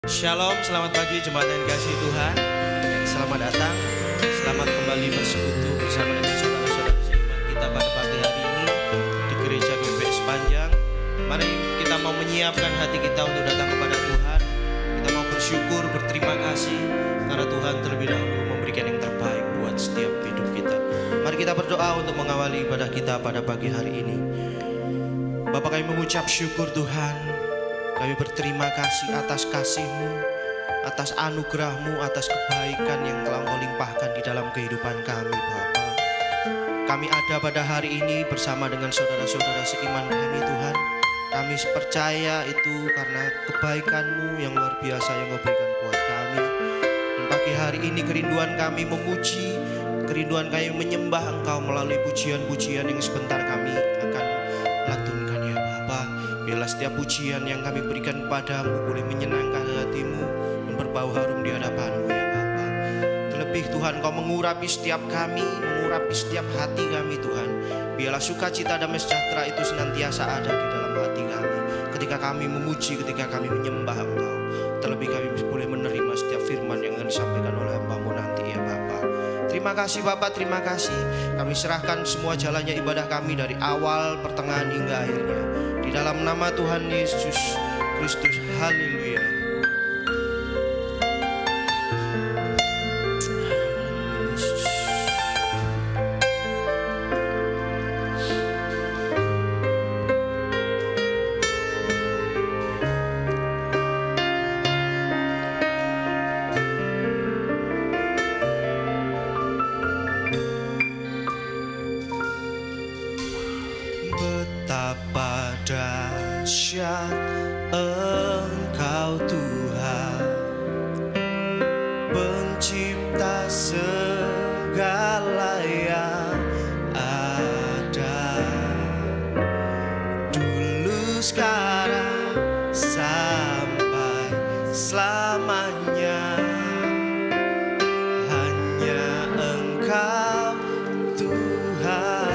Shalom, selamat pagi jemaat yang dikasihi Tuhan. Selamat datang, selamat kembali bersekutu bersama dengan saudara-saudara seiman kita pada pagi hari ini di Gereja GBS Panjang. Mari kita mau menyiapkan hati kita untuk datang kepada Tuhan. Kita mau bersyukur, berterima kasih karena Tuhan terlebih dahulu memberikan yang terbaik buat setiap hidup kita. Mari kita berdoa untuk mengawali ibadah kita pada pagi hari ini. Bapa, kami mengucap syukur Tuhan. Kami berterima kasih atas kasih-Mu, atas anugerah-Mu, atas kebaikan yang telah Engkau limpahkan di dalam kehidupan kami, Bapa. Kami ada pada hari ini bersama dengan saudara-saudara seiman kami, Tuhan. Kami percaya itu karena kebaikan-Mu yang luar biasa yang Engkau berikan buat kami. Dan pagi hari ini kerinduan kami memuji, kerinduan kami menyembah Engkau melalui pujian-pujian yang sebentar kami akan lantunkan. Biarlah setiap pujian yang kami berikan kepadamu boleh menyenangkan hatimu dan berbau harum di hadapanmu ya Bapa. Terlebih Tuhan, Kau mengurapi setiap kami, mengurapi setiap hati kami Tuhan. Biarlah sukacita damai sejahtera itu senantiasa ada di dalam hati kami. Ketika kami memuji, ketika kami menyembah Engkau. Terlebih kami boleh menerima setiap firman yang akan disampaikan oleh hamba-Mu nanti ya Bapa. Terima kasih Bapak, terima kasih. Kami serahkan semua jalannya ibadah kami dari awal, pertengahan hingga akhirnya. Di dalam nama Tuhan Yesus Kristus, haleluya. Betapa dahsyat Engkau Tuhan, pencipta segala yang ada, dulu sekarang sampai selamanya. Hanya Engkau Tuhan.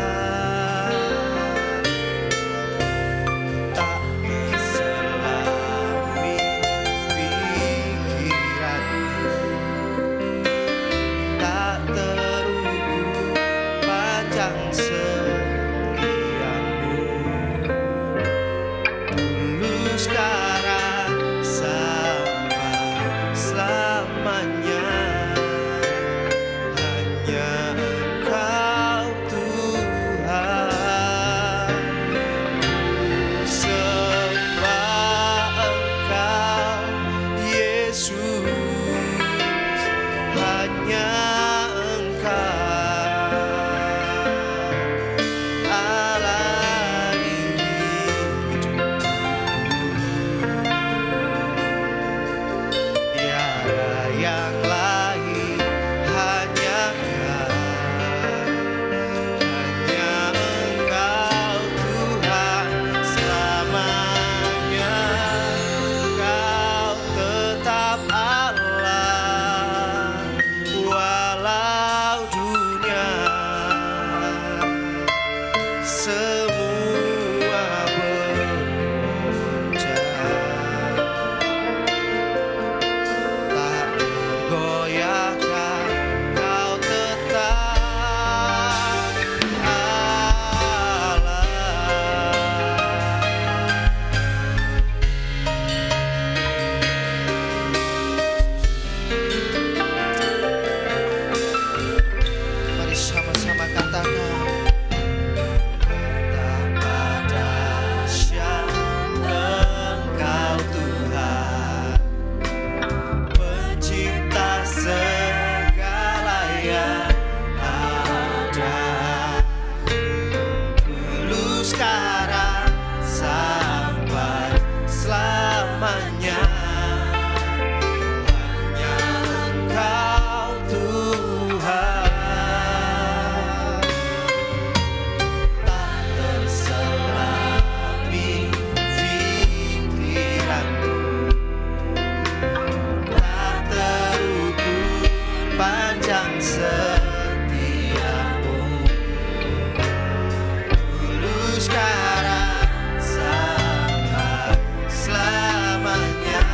sekarang sampai selamanya.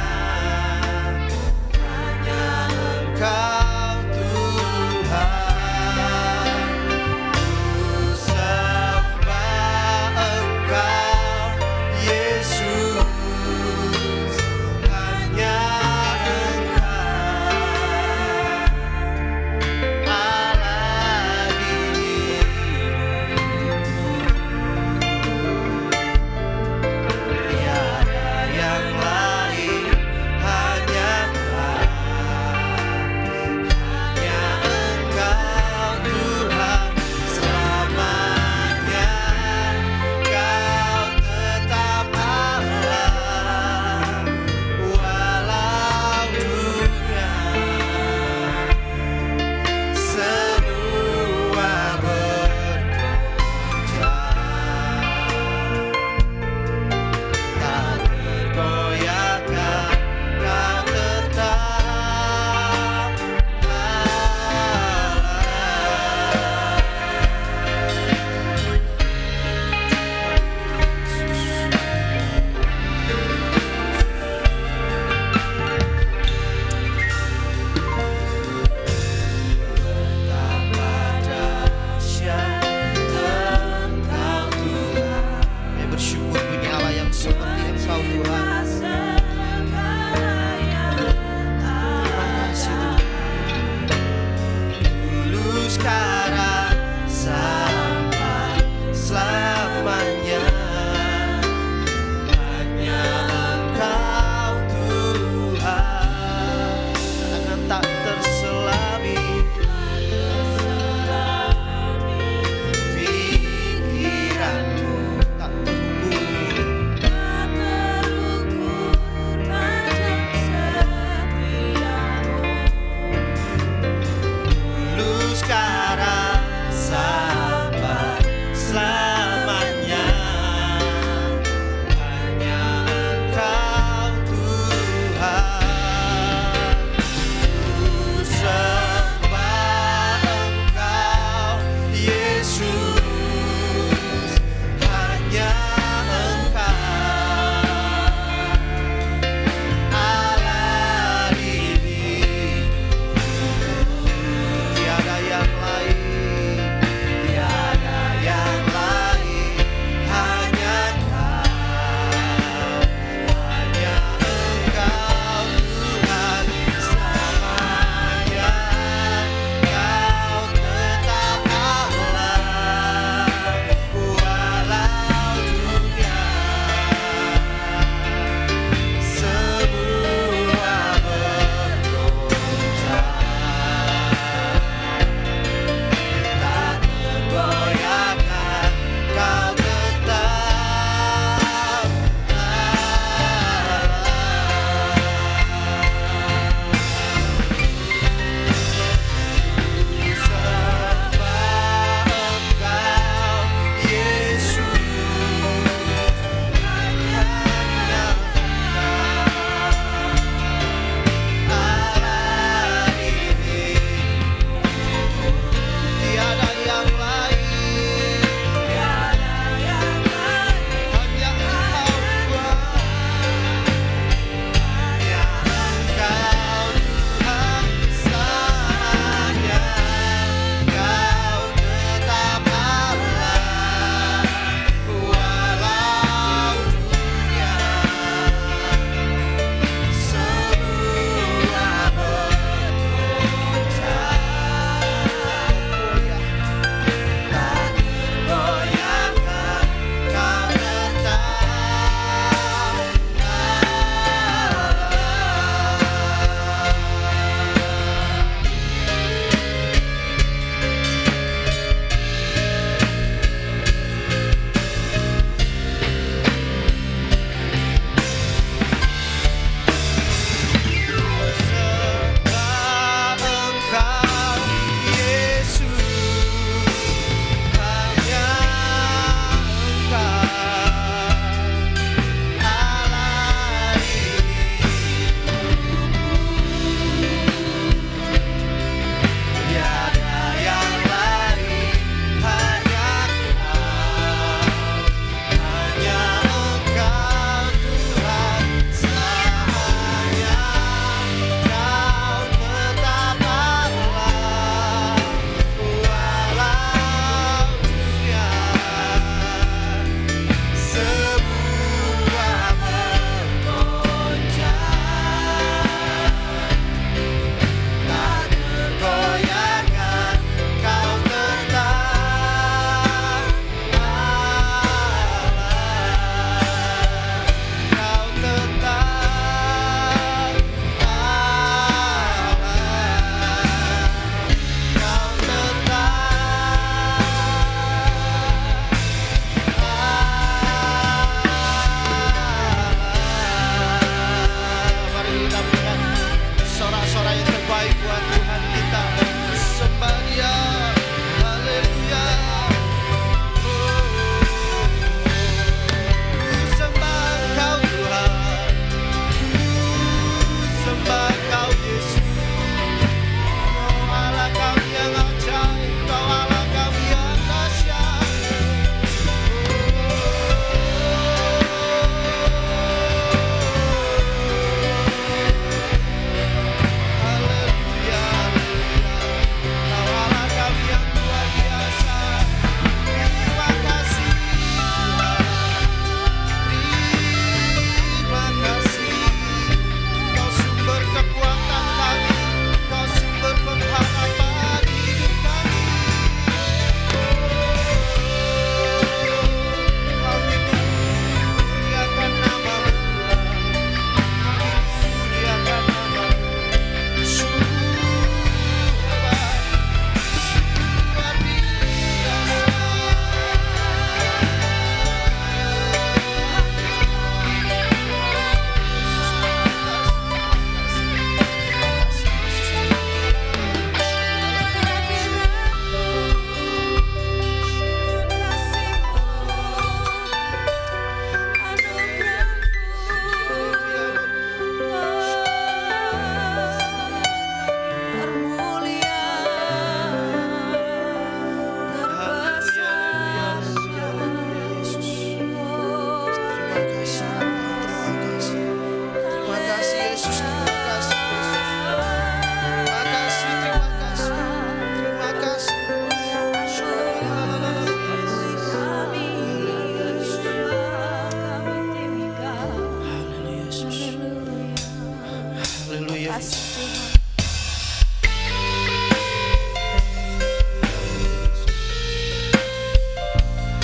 Haleluya. Kasih Tuhan.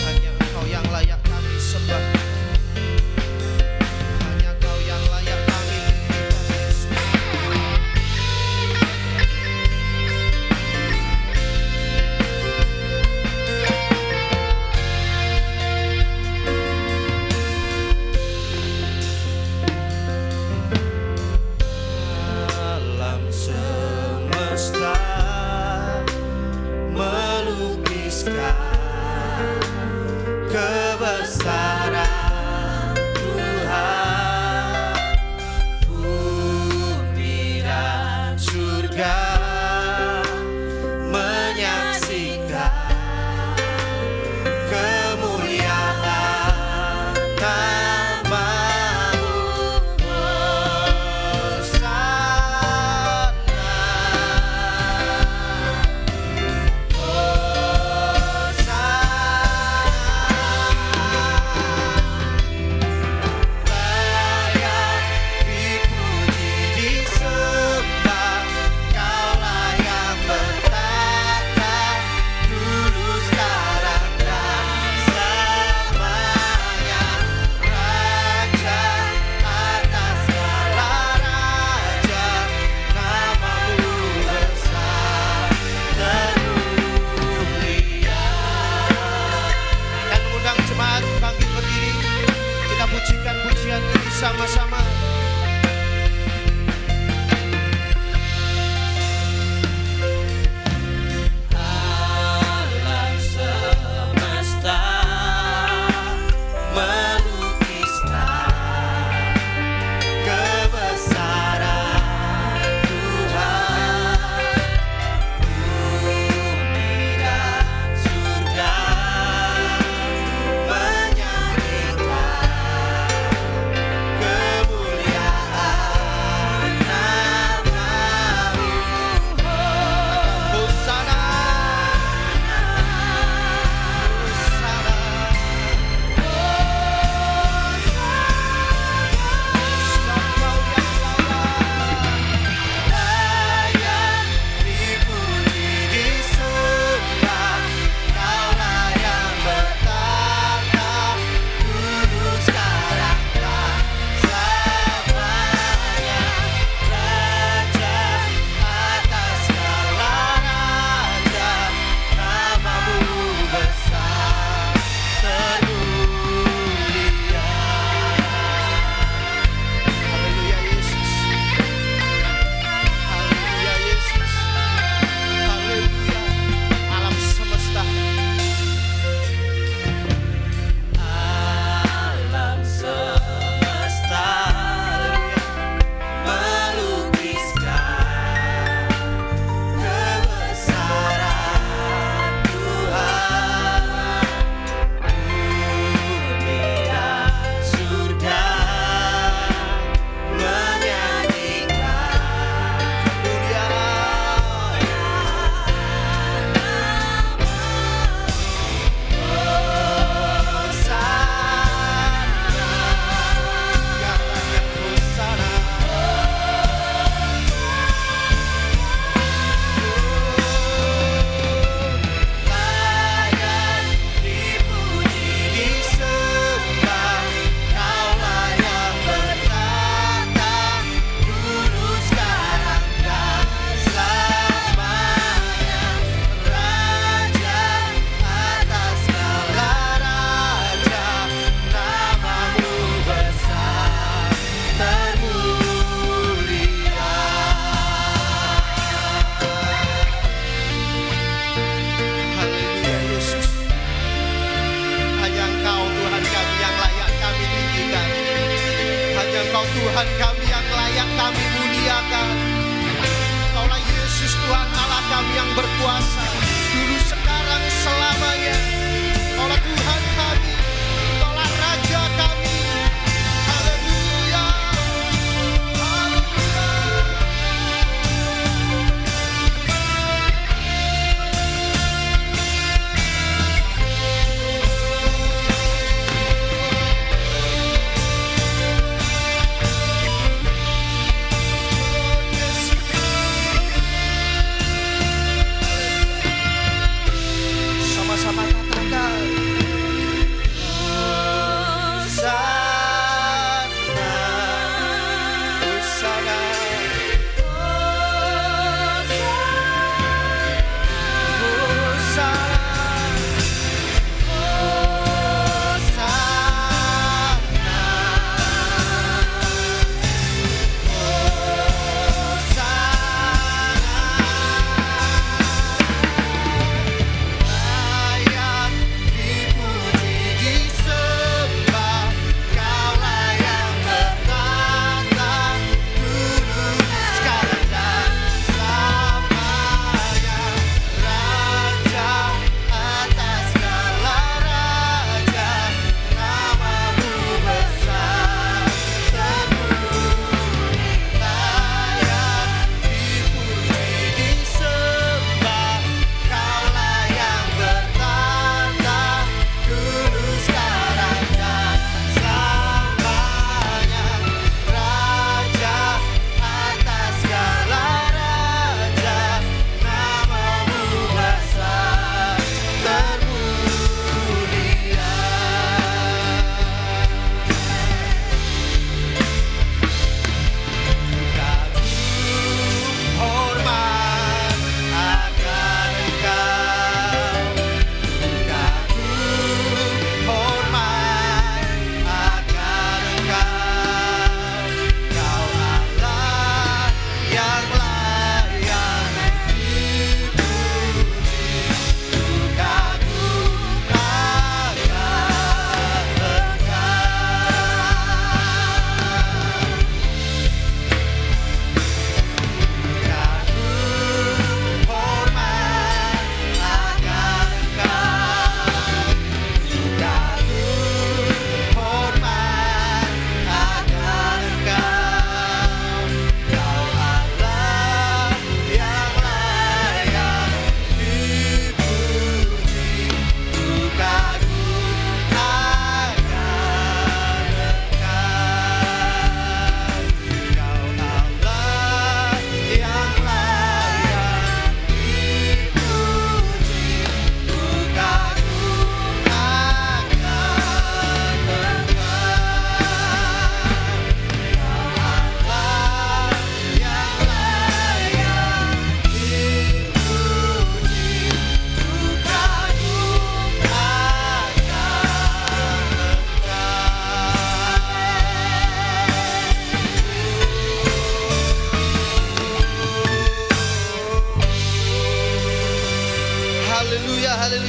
Hanya Engkau yang layak kami sembah. Hanya Kau yang layak kami berikan, Yesus. Alam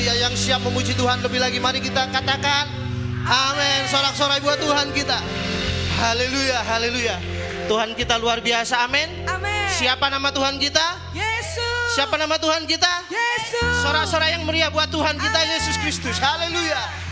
haleluya. Yang siap memuji Tuhan lebih lagi, mari kita katakan amin. Sorak-sorai buat Tuhan kita. Haleluya, haleluya. Tuhan kita luar biasa, amin. Amin. Siapa nama Tuhan kita? Yesus. Siapa nama Tuhan kita? Yesus. Sorak-sorai yang meriah buat Tuhan kita, Yesus Kristus. Haleluya.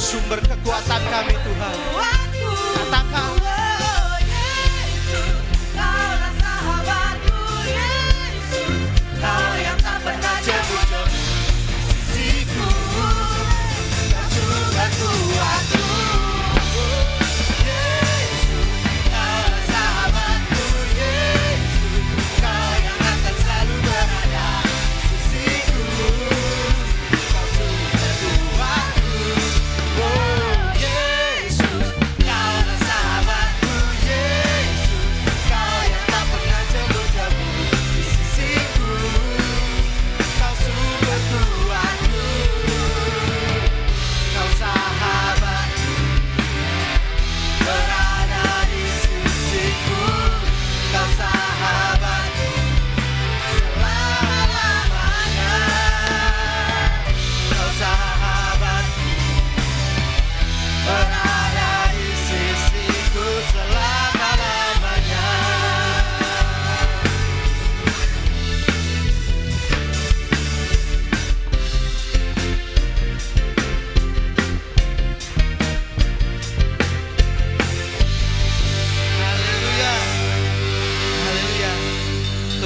Sumber kekuatan kami Tuhan. Katakan Kaulah sahabatku Yesus, Kau yang tak pernah jemu-jemu sisiku, Kau sumber kuatku. Yesus, Kaulah sahabatku Yesus, Kau yang akan selalu berada sisiku, Kau sumber kuatku. Oh Yesus,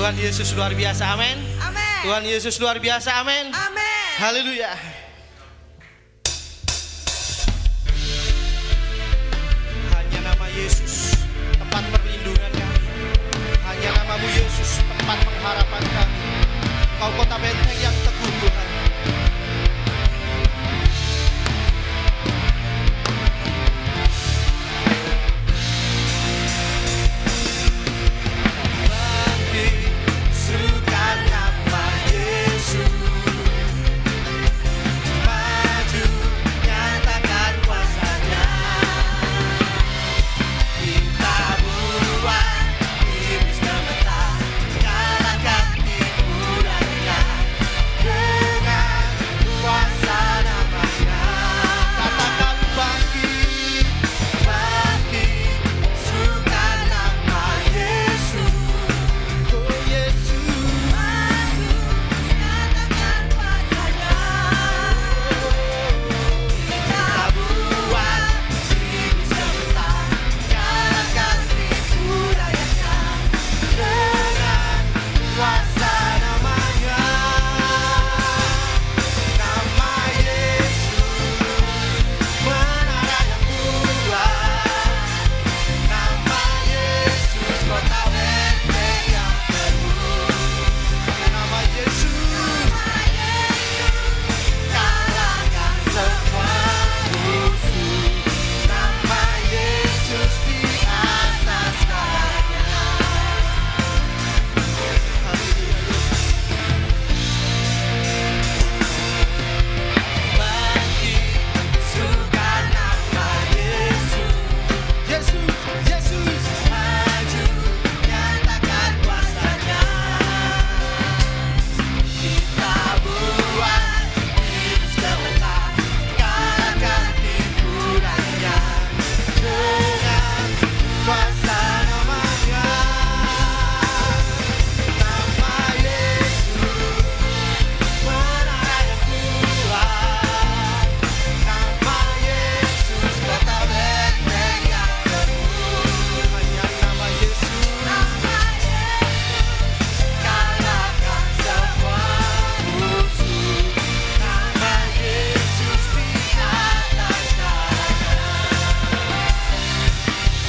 Tuhan Yesus luar biasa, amin. Amin. Tuhan Yesus luar biasa, amin. Amin. Haleluya. Hanya nama Yesus tempat perlindungan kami. Hanya namamu Yesus tempat pengharapan kami. Kau kota benteng yang teguh Tuhan. Bangkitkan nama Yesus, maju nyatakan kuasa-Nya. Kita buat iblis gemetar, kalahkan tipu daya dengan kuasa nama-Nya. Katakan bangkit. Bangkitkan nama Yesus, Oh Yesus. maju nyatakan kuasa-Nya. Kita buat iblis gemetar, kalahkan tipu daya dengan kuasa nama-Nya. Nama Yesus menara yang kuat, nama Yesus kota benteng yang teguh, Nama Yesus. kalahkan semua musuh. Nama Yesus di atas segalanya. Bangkitkan nama Yesus, Yesus. Yesus. maju nyatakan kuasa-Nya. Kita buat iblis gemetar, kalahkan tipu daya dengan kuasa nama-Nya. Nama Yesus menara yang kuat, nama Yesus kota benteng yang teguh. Hanya nama Yesus. Nama Yesus kalahkan semua musuh. Nama Yesus di atas segalanya.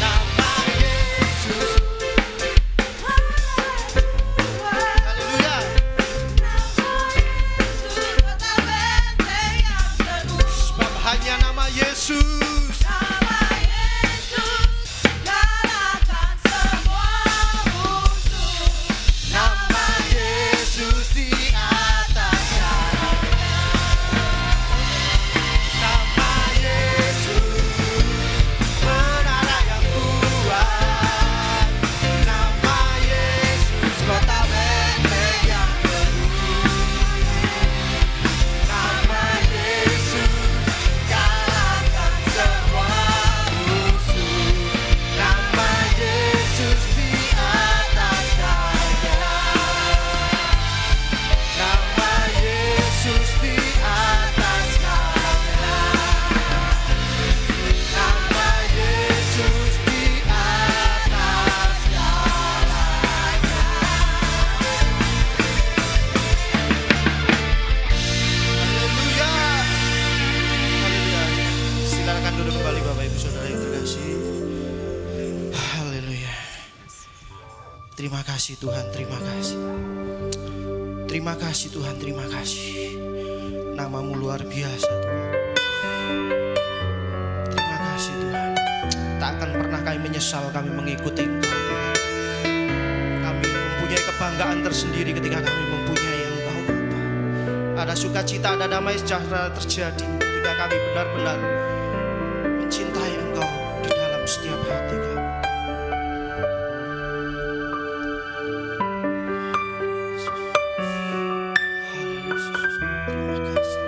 Nama Yesus Haleluya. kota benteng yang teguh. Sebab hanya nama Yesus. Nama Yesus kalahkan semua musuh. Nama Yesus di atas segalanya. Nama Yesus menara yang kuat, nama Yesus kota benteng yang teguh, nama Yesus kalahkan semua musuh. Nama Yesus di atas segalanya. Nama Yesus di atas segalanya. Nama Yesus di atas segalanya. Haleluya. Haleluya. Silakan duduk kembali Bapak Ibu Saudara yang terkasih. Haleluya. Terima kasih Tuhan, terima kasih. Terima kasih Tuhan, terima kasih. Namamu luar biasa Tuhan. Terima kasih Tuhan. Tak akan pernah kami menyesal kami mengikuti Engkau Tuhan. Kami mempunyai kebanggaan tersendiri ketika kami mempunyai Engkau Bapa. Ada sukacita, ada damai sejahtera terjadi ketika kami benar-benar mencintai Engkau di dalam setiap hati kami. Terima kasih.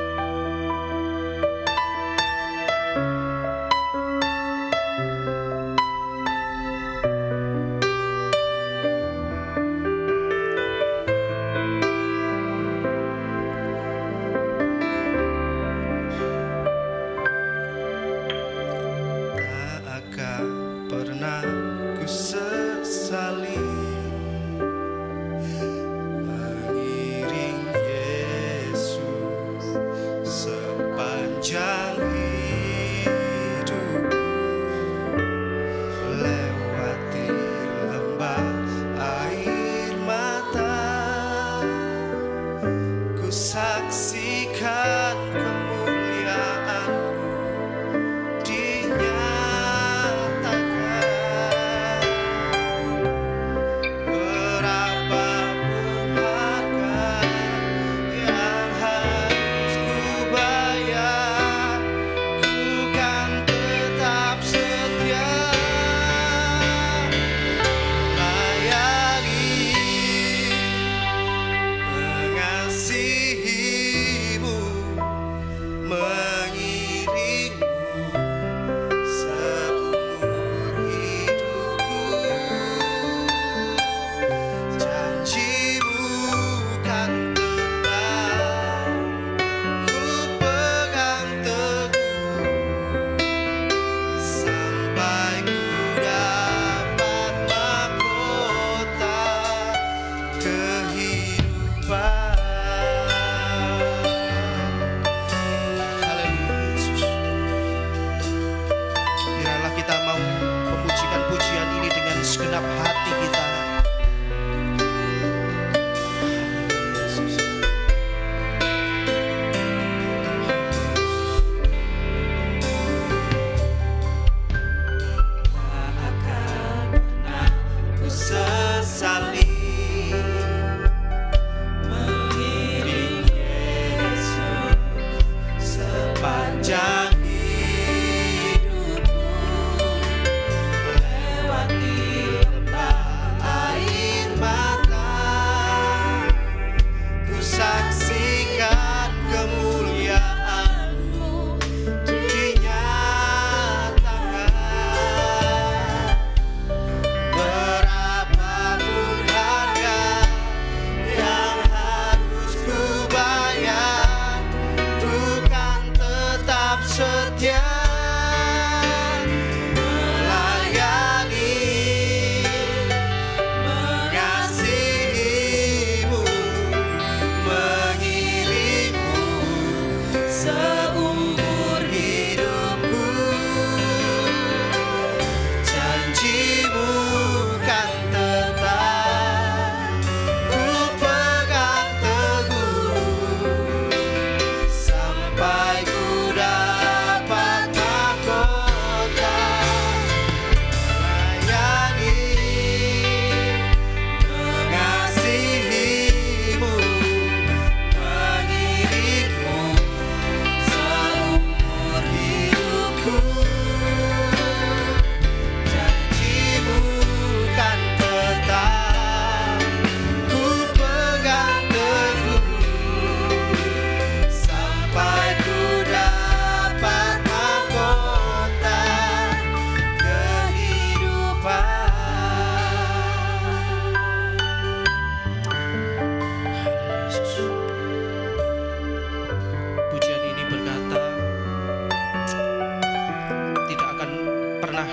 pernah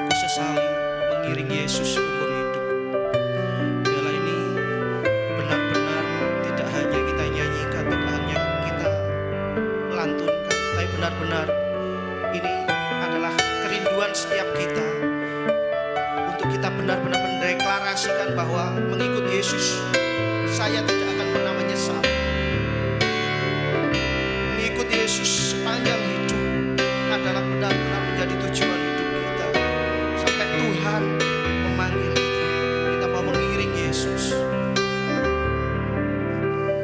kusesali mengiring Yesus seumur hidup. Piala ini benar-benar tidak hanya kita nyanyikan, tidak hanya kita lantunkan, tapi benar-benar ini adalah kerinduan setiap kita untuk kita benar-benar mendeklarasikan bahwa mengikut Yesus saya tidak akan pernah menyesal. Mengikut Yesus sepanjang hidup adalah benar-benar menjadi tujuan hidup kita. Sampai Tuhan memanggil kita, kita mau mengiring Yesus.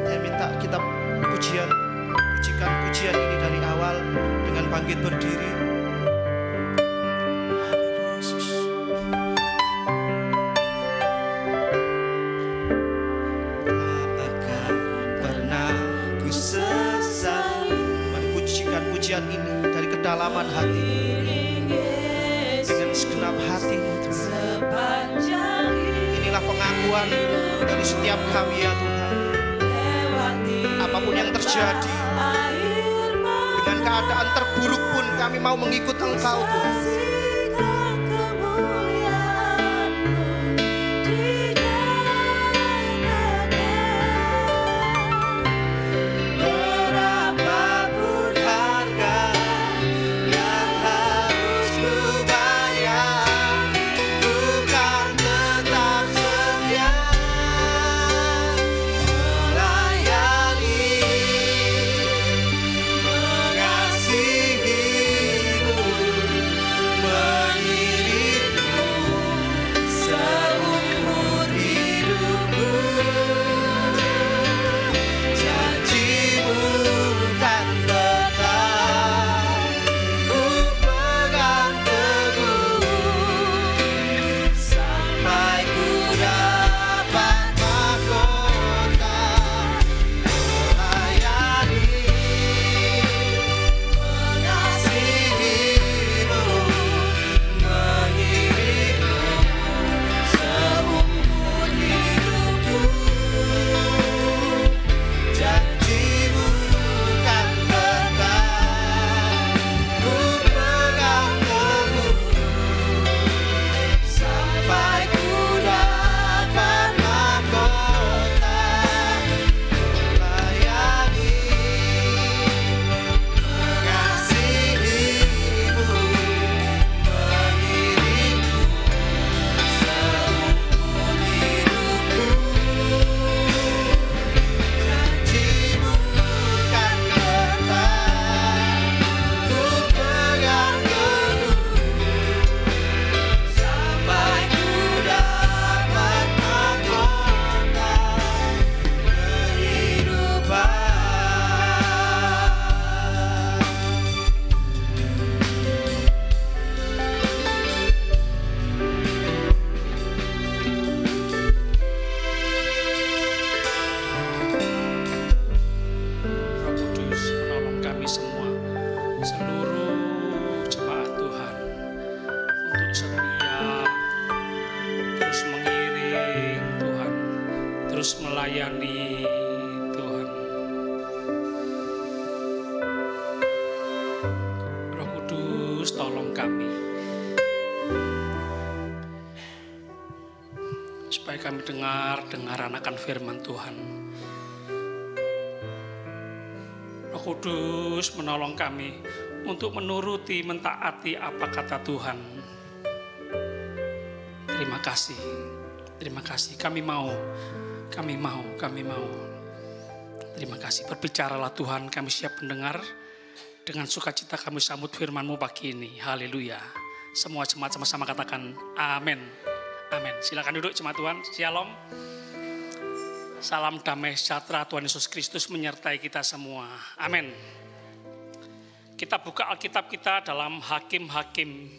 Saya minta kita pujikan pujian ini dari awal dengan bangkit berdiri. Yesus. Tak akan pernah ku sesali. Mari pujikan pujian ini dari kedalaman hati, dengan segenap hatimu Tuhan. Inilah pengakuan dari setiap kami ya Tuhan. Apapun yang terjadi, dengan keadaan terburuk pun kami mau mengikut Engkau Tuhan. Berapapun harga yang harus ku bayar, ku kan tetap setia melayani, mengasihimu, mengiringmu seumur hidupku. Janjimu kan tetap ku pegang teguh sampai ku dapat mahkota melayani, mengasihimu, mengiringmu seumur hidupku. Janjimu kan tetap ku pegang teguh sampai ku dapat mahkota melayani, mengasihimu, mengiringmu seumur hidupku. Janjimu kan tetap ku pegang teguh sampai ku dapat mahkota kehidupan. Roh Kudus menolong kami semua, seluruh jemaat Tuhan, untuk setia terus mengiring Tuhan, terus melayani Tuhan. Roh Kudus tolong kami supaya kami dengaran akan firman Tuhan. Roh Kudus menolong kami untuk menuruti, mentaati apa kata Tuhan. Terima kasih. Kami mau. Terima kasih. Berbicaralah Tuhan, kami siap mendengar. Dengan sukacita kami sambut firman-Mu pagi ini. Haleluya. Semua jemaat sama-sama katakan amin. Amin. Silakan duduk jemaat Tuhan. Shalom. Salam damai sejahtera Tuhan Yesus Kristus menyertai kita semua. Amin. Kita buka Alkitab kita dalam Hakim-Hakim.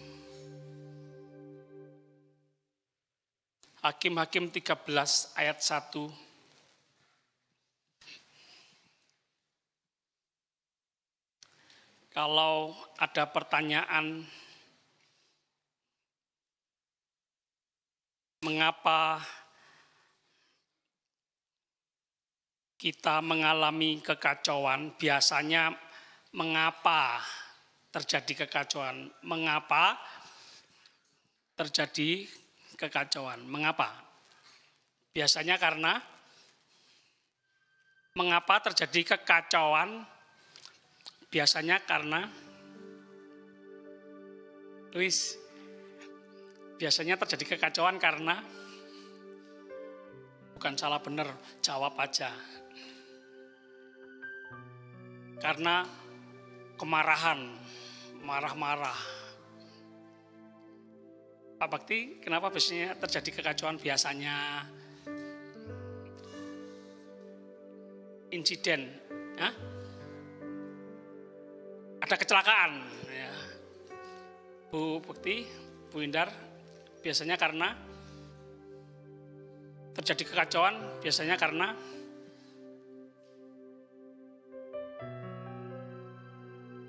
Hakim-Hakim 13 ayat 1. Kalau ada pertanyaan mengapa kita mengalami kekacauan, biasanya mengapa terjadi kekacauan, mengapa terjadi kekacauan. Mengapa? Biasanya karena mengapa terjadi kekacauan? Biasanya karena Luis, biasanya terjadi kekacauan karena bukan salah benar, jawab aja. Karena kemarahan, marah-marah. Pak Bakti, kenapa biasanya terjadi kekacauan? Biasanya insiden, ya? Ada kecelakaan. Ya. Bu Bakti, Bu Indar, biasanya karena terjadi kekacauan, biasanya karena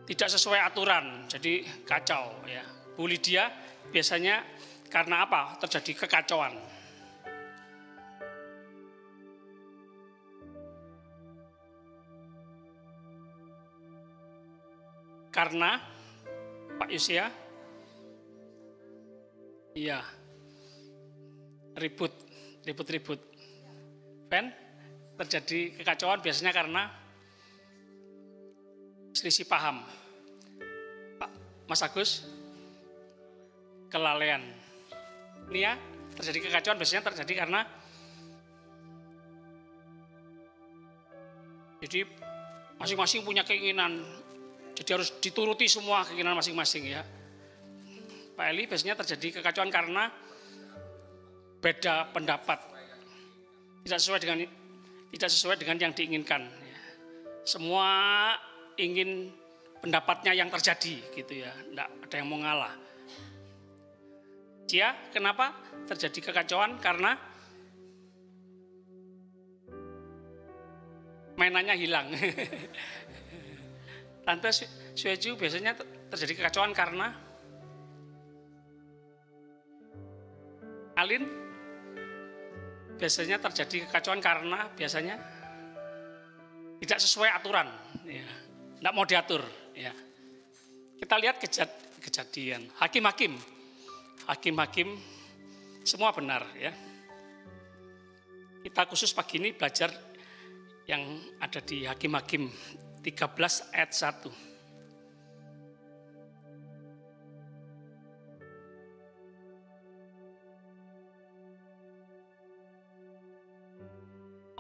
tidak sesuai aturan, jadi kacau. Ya. Bu Lydia, biasanya karena apa terjadi kekacauan? Karena Pak Yusia, iya, ribut. Pen, terjadi kekacauan biasanya karena selisih paham. Pak Mas Agus, kelalaian. Nia, terjadi kekacauan biasanya terjadi karena jadi masing-masing punya keinginan, jadi harus dituruti semua keinginan masing-masing ya. Pak Eli, biasanya terjadi kekacauan karena beda pendapat, tidak sesuai dengan yang diinginkan. Semua ingin pendapatnya yang terjadi gitu ya, tidak ada yang mau ngalah. Cia, kenapa terjadi kekacauan? Karena mainannya hilang. Tante Sueju, biasanya terjadi kekacauan karena Alin, biasanya terjadi kekacauan karena biasanya tidak sesuai aturan, ya. Tidak mau diatur. Ya. Kita lihat kejadian hakim-hakim semua benar. Ya. Kita khusus pagi ini belajar yang ada di Hakim-Hakim 13 ayat 1.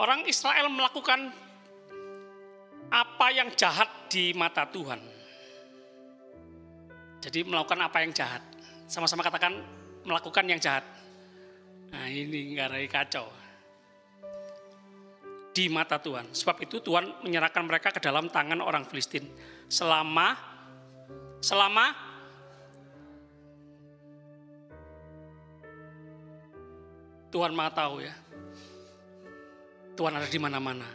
Orang Israel melakukan apa yang jahat di mata Tuhan. Jadi melakukan apa yang jahat. Sama-sama katakan melakukan yang jahat. Nah ini ngarai kacau. Di mata Tuhan. Sebab itu Tuhan menyerahkan mereka ke dalam tangan orang Filistin. Selama Tuhan Maha tahu ya. Tuhan ada di mana-mana.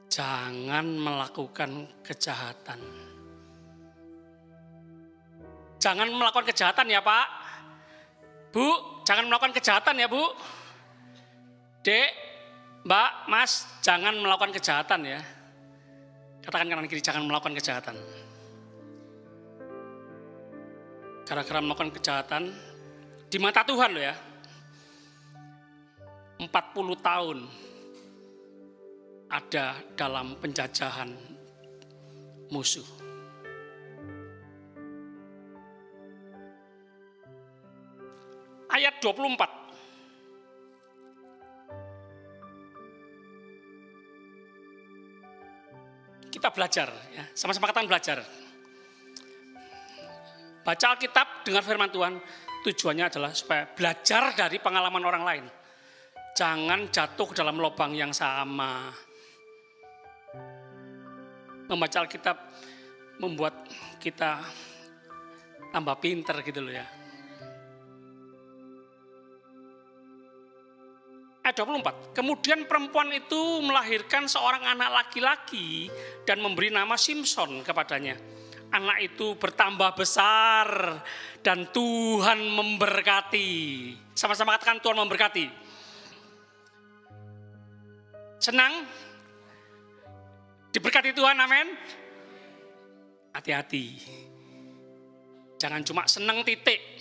Jangan melakukan kejahatan. Jangan melakukan kejahatan ya Pak. Bu, jangan melakukan kejahatan ya Bu. Dek, Mbak, Mas, jangan melakukan kejahatan ya. Katakan kanan kiri, jangan melakukan kejahatan. Gara-gara melakukan kejahatan di mata Tuhan loh ya. 40 tahun ada dalam penjajahan musuh. Ayat 24. Kita belajar ya, sama-sama katakan belajar. Baca Alkitab, dengar firman Tuhan, tujuannya adalah supaya belajar dari pengalaman orang lain. Jangan jatuh ke dalam lubang yang sama. Membaca Alkitab membuat kita tambah pinter gitu loh ya. Ayat 24. Kemudian perempuan itu melahirkan seorang anak laki-laki dan memberi nama Simson kepadanya. Anak itu bertambah besar dan Tuhan memberkati. Sama-sama katakan Tuhan memberkati. Senang? Diberkati Tuhan, amin? Hati-hati. Jangan cuma senang titik.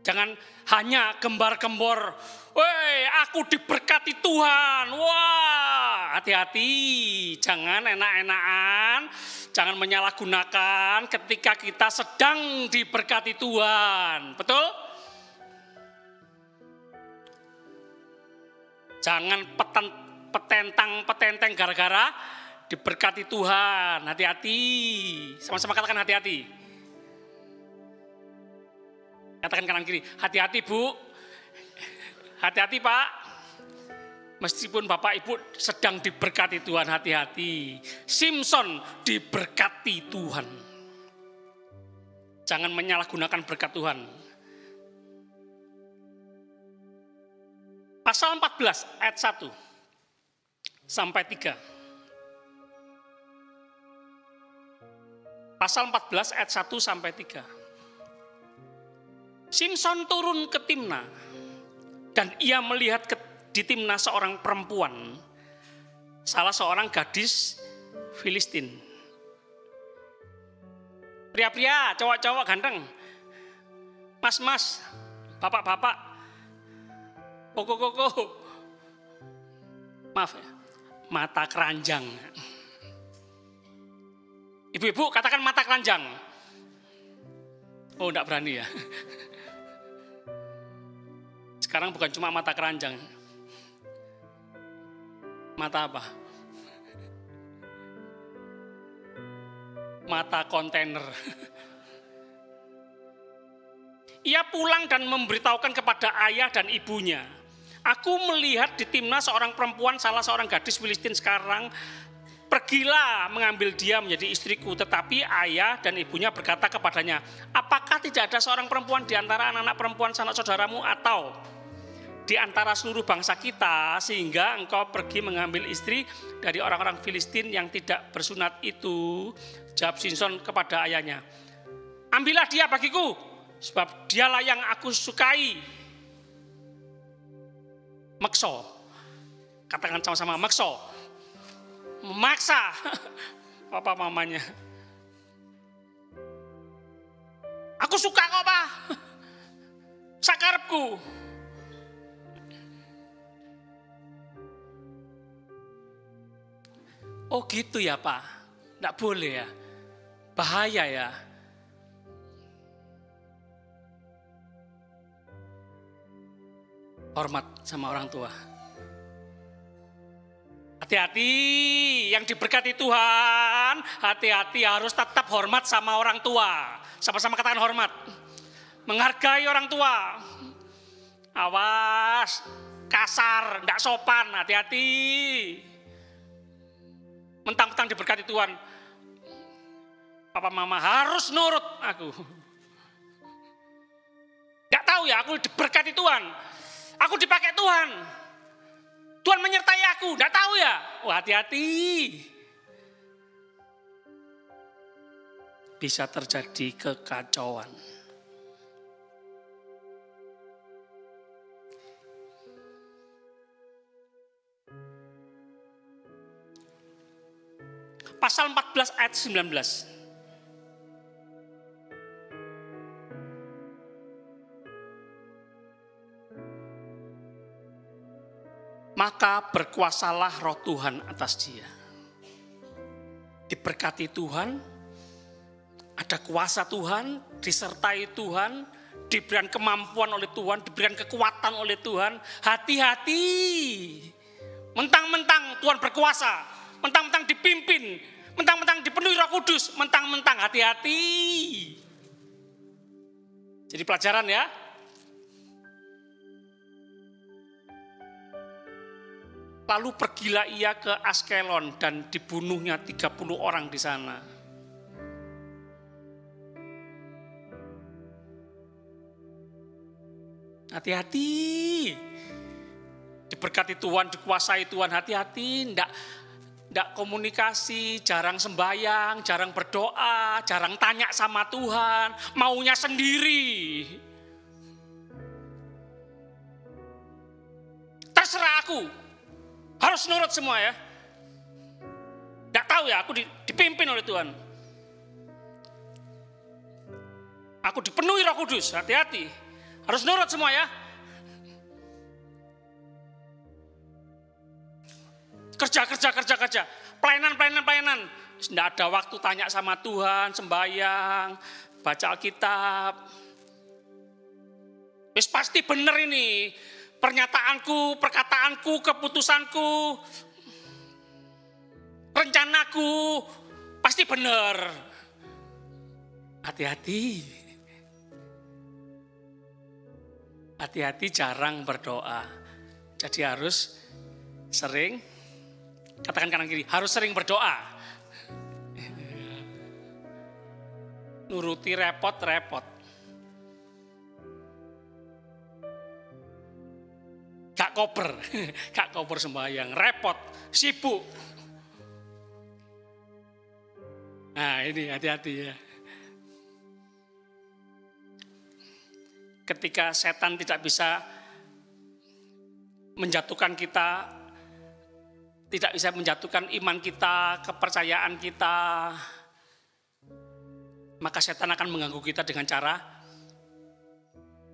Jangan hanya gembar-gembor, "Woi, aku diberkati Tuhan." Wah, hati-hati. Jangan enak-enakan, jangan menyalahgunakan ketika kita sedang diberkati Tuhan. Betul? Jangan petentang-petenteng gara-gara diberkati Tuhan. Hati-hati. Sama-sama katakan hati-hati. Katakan kanan kiri, hati-hati Bu, hati-hati Pak. Meskipun Bapak Ibu sedang diberkati Tuhan, hati-hati. Simpson diberkati Tuhan. Jangan menyalahgunakan berkat Tuhan. Pasal 14 ayat 1 sampai 3. Pasal 14 ayat 1 sampai 3. Simpson turun ke Timna dan ia melihat di Timna seorang perempuan, salah seorang gadis Filistin. Pria-pria, cowok-cowok ganteng, mas-mas, bapak-bapak, koko-koko, maaf ya, mata keranjang. Ibu-ibu katakan mata keranjang. Oh, enggak berani ya. Sekarang bukan cuma mata keranjang. Mata apa? Mata kontainer. Ia pulang dan memberitahukan kepada ayah dan ibunya. Aku melihat di Timna seorang perempuan, salah seorang gadis Filistin sekarang. Pergilah mengambil dia menjadi istriku. Tetapi ayah dan ibunya berkata kepadanya, apakah tidak ada seorang perempuan di antara anak-anak perempuan sanak saudaramu atau di antara seluruh bangsa kita sehingga engkau pergi mengambil istri dari orang-orang Filistin yang tidak bersunat itu? Jawab Simpson kepada ayahnya, ambillah dia bagiku, sebab dialah yang aku sukai. Makso, katakan sama-sama, makso, memaksa papa mamanya. Aku suka kok Pak, sakarepku. Oh gitu ya Pak, enggak boleh ya, bahaya ya. Hormat sama orang tua. Hati-hati yang diberkati Tuhan, hati-hati harus tetap hormat sama orang tua. Sama-sama katakan hormat. Menghargai orang tua. Awas, kasar, enggak sopan, hati-hati. Mentang-mentang diberkati Tuhan, papa mama harus nurut aku. Gak tahu ya, aku diberkati Tuhan, aku dipakai Tuhan, Tuhan menyertai aku, gak tahu ya. Wah, hati-hati. Bisa terjadi kekacauan. Pasal 14 ayat 19. Maka berkuasalah roh Tuhan atas dia. Diberkati Tuhan, ada kuasa Tuhan, disertai Tuhan, diberikan kemampuan oleh Tuhan, diberikan kekuatan oleh Tuhan. Hati-hati. Mentang-mentang Tuhan berkuasa, mentang-mentang dipimpin, mentang-mentang dipenuhi Roh Kudus, mentang-mentang hati-hati. Jadi pelajaran ya. Lalu pergilah ia ke Askelon dan dibunuhnya 30 orang di sana. Hati-hati. Diberkati Tuhan, dikuasai Tuhan, hati-hati. Nggak komunikasi, jarang sembahyang, jarang berdoa, jarang tanya sama Tuhan, maunya sendiri. Terserah aku, harus nurut semua ya. Nggak tahu ya, aku dipimpin oleh Tuhan. Aku dipenuhi Roh Kudus, hati-hati. Harus nurut semua ya. Kerja. Pelayanan. Tidak ada waktu tanya sama Tuhan, sembahyang, baca Alkitab. Wis pasti bener ini. Pernyataanku, perkataanku, keputusanku, rencanaku, pasti bener. Hati-hati. Hati-hati jarang berdoa. Jadi harus sering, katakan kanan kiri, harus sering berdoa. Nuruti repot. Gak koper sembahyang, repot, sibuk. Nah ini hati-hati ya. Ketika setan tidak bisa menjatuhkan kita, tidak bisa menjatuhkan iman kita, kepercayaan kita, maka setan akan mengganggu kita dengan cara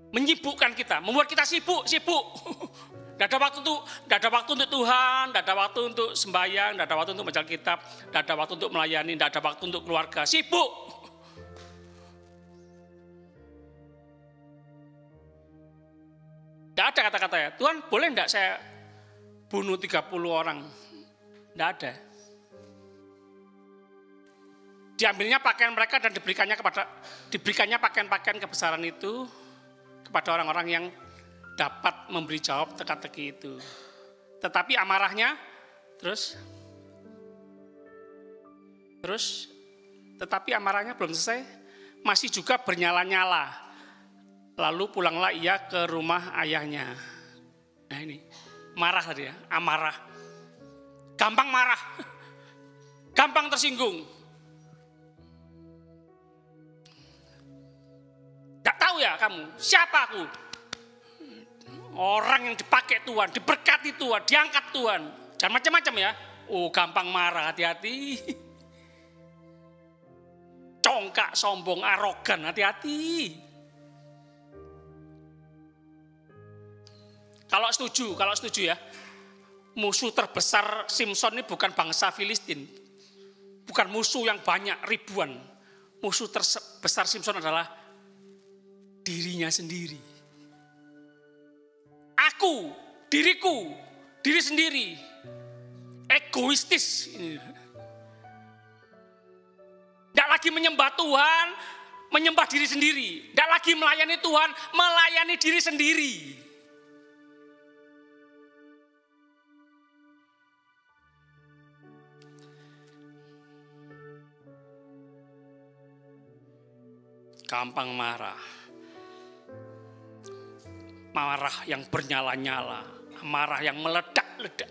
menyibukkan kita, membuat kita sibuk. Tidak ada waktu untuk Tuhan, tidak ada waktu untuk sembahyang, tidak ada waktu untuk baca kitab, tidak ada waktu untuk melayani, tidak ada waktu untuk keluarga, sibuk. Tidak ada kata-kata ya, Tuhan boleh tidak saya bunuh 30 orang? Tidak ada. Diambilnya pakaian mereka dan diberikannya pakaian-pakaian kebesaran itu kepada orang-orang yang dapat memberi jawab teka-teki itu. Tetapi amarahnya tetapi amarahnya belum selesai, masih juga bernyala-nyala. Lalu pulanglah ia ke rumah ayahnya. Nah ini, marah tadi ya, amarah. Gampang marah, gampang tersinggung. Tidak tahu ya kamu, siapa aku? Orang yang dipakai Tuhan, diberkati Tuhan, diangkat Tuhan. Jangan macam-macam ya. Oh gampang marah, hati-hati. Congkak, sombong, arogan, hati-hati. Kalau setuju ya. Musuh terbesar Simson ini bukan bangsa Filistin. Bukan musuh yang banyak, ribuan. Musuh terbesar Simson adalah dirinya sendiri. Aku, diriku, diri sendiri. Egoistis. Tidak lagi menyembah Tuhan, menyembah diri sendiri. Tidak lagi melayani Tuhan, melayani diri sendiri. Gampang marah. Marah yang bernyala-nyala, marah yang meledak-ledak.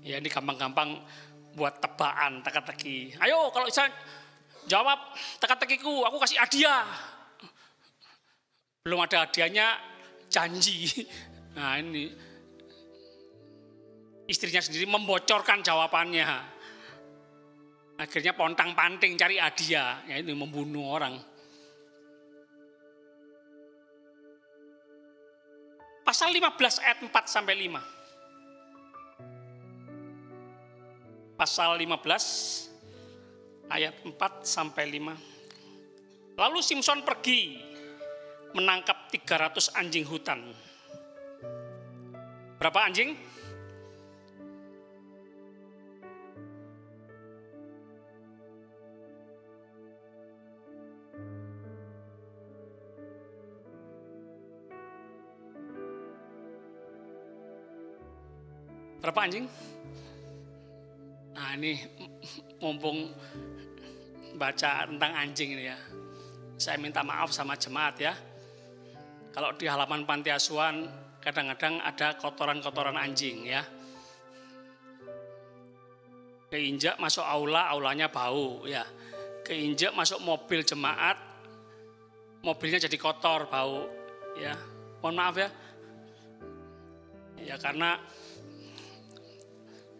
Ya ini gampang-gampang buat tebakan, teka-teki. Ayo kalau bisa jawab teka-tekiku, aku kasih hadiah. Belum ada hadiahnya, janji. Nah ini istrinya sendiri membocorkan jawabannya. Akhirnya pontang-panting cari hadiah, ya ini membunuh orang. Pasal 15 ayat 4 sampai 5. Pasal 15 ayat 4 sampai 5. Lalu Simson pergi menangkap 300 anjing hutan. Berapa anjing? Berapa anjing? Nah ini mumpung baca tentang anjing ini ya. Saya minta maaf sama jemaat ya. Kalau di halaman panti asuhan kadang-kadang ada kotoran-kotoran anjing ya. Keinjak masuk aula, aulanya bau ya. Keinjak masuk mobil jemaat, mobilnya jadi kotor, bau ya. Mohon maaf ya. Ya karena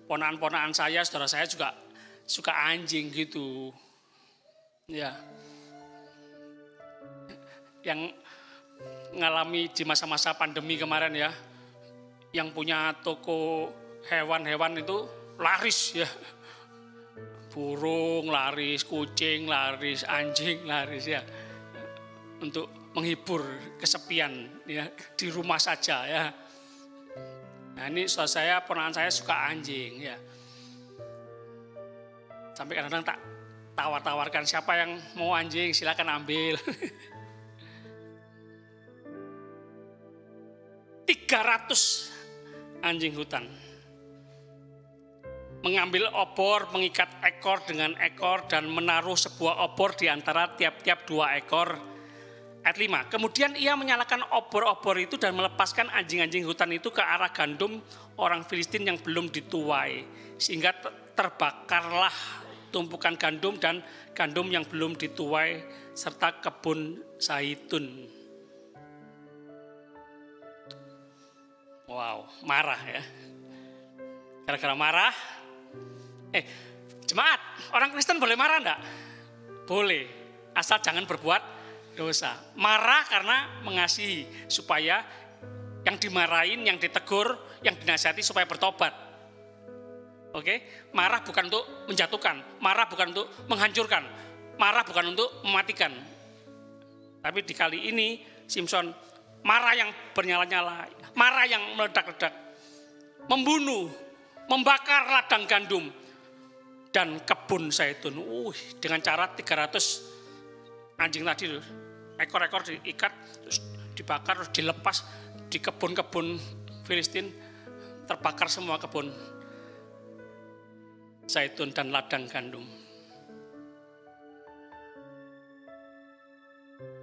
ponaan-ponaan saya, saudara saya juga suka anjing gitu. Ya. Yang ngalami di masa-masa pandemi kemarin ya, yang punya toko hewan-hewan itu laris ya. Burung laris, kucing laris, anjing laris ya. Untuk menghibur kesepian ya, di rumah saja ya. Nah ini saudara saya, ponakan saya suka anjing ya. Sampai kadang-kadang tak tawar-tawarkan, siapa yang mau anjing silakan ambil. 300 anjing hutan mengambil obor, mengikat ekor dengan ekor dan menaruh sebuah obor di antara tiap-tiap 2 ekor. Ayat 5, kemudian ia menyalakan obor-obor itu dan melepaskan anjing-anjing hutan itu ke arah gandum orang Filistin yang belum dituai, sehingga terbakarlah tumpukan gandum dan gandum yang belum dituai serta kebun zaitun. Wow, marah ya. Gara-gara marah. Jemaat, orang Kristen boleh marah enggak? Boleh, asal jangan berbuat dosa. Marah karena mengasihi, supaya yang dimarahin, yang ditegur, yang dinasihati supaya bertobat. Oke, marah bukan untuk menjatuhkan, marah bukan untuk menghancurkan, marah bukan untuk mematikan. Tapi di kali ini Simson marah yang bernyala-nyala, marah yang meledak-ledak, membunuh, membakar ladang gandum dan kebun zaitun. Dengan cara 300 anjing tadi, ekor-ekor diikat, terus dibakar, terus dilepas di kebun-kebun Filistin, terbakar semua kebun zaitun dan ladang gandum.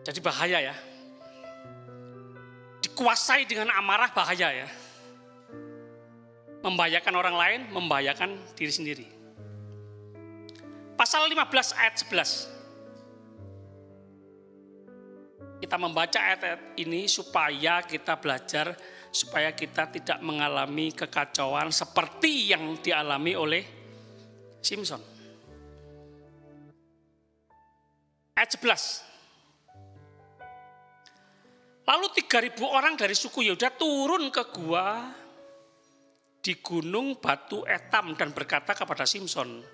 Jadi bahaya ya. Dikuasai dengan amarah bahaya ya. Membahayakan orang lain, membahayakan diri sendiri. Pasal 15 ayat 11. Kita membaca ayat-ayat ini supaya kita belajar, supaya kita tidak mengalami kekacauan seperti yang dialami oleh Simson. Ayat 11. Lalu 3.000 orang dari suku Yehuda turun ke gua di gunung Batu Etam dan berkata kepada Simson,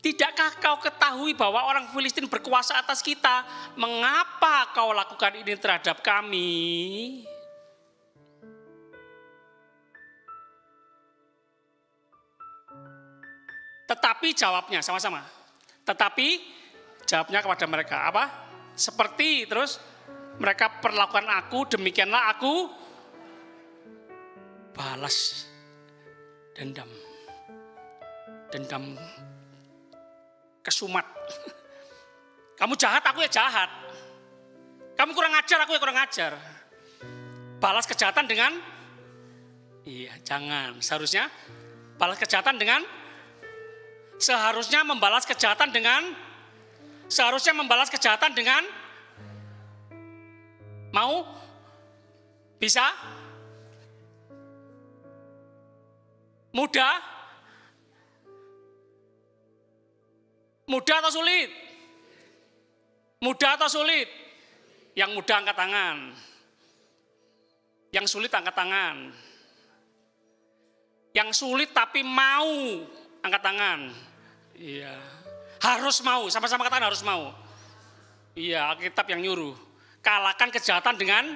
tidakkah kau ketahui bahwa orang Filistin berkuasa atas kita? Mengapa kau lakukan ini terhadap kami? Tetapi jawabnya sama-sama. Tetapi jawabnya kepada mereka apa? Seperti terus mereka perlakukan aku, demikianlah aku balas dendam. Dendam kesumat. Kamu jahat, aku ya jahat. Kamu kurang ajar, aku ya kurang ajar. Balas kejahatan dengan jangan. Seharusnya membalas kejahatan dengan mau, bisa, mudah atau sulit? Mudah atau sulit? Yang mudah angkat tangan. Yang sulit angkat tangan. Yang sulit tapi mau angkat tangan. Iya. Harus mau, sama-sama katakan harus mau. Iya, Alkitab yang nyuruh. Kalahkan kejahatan dengan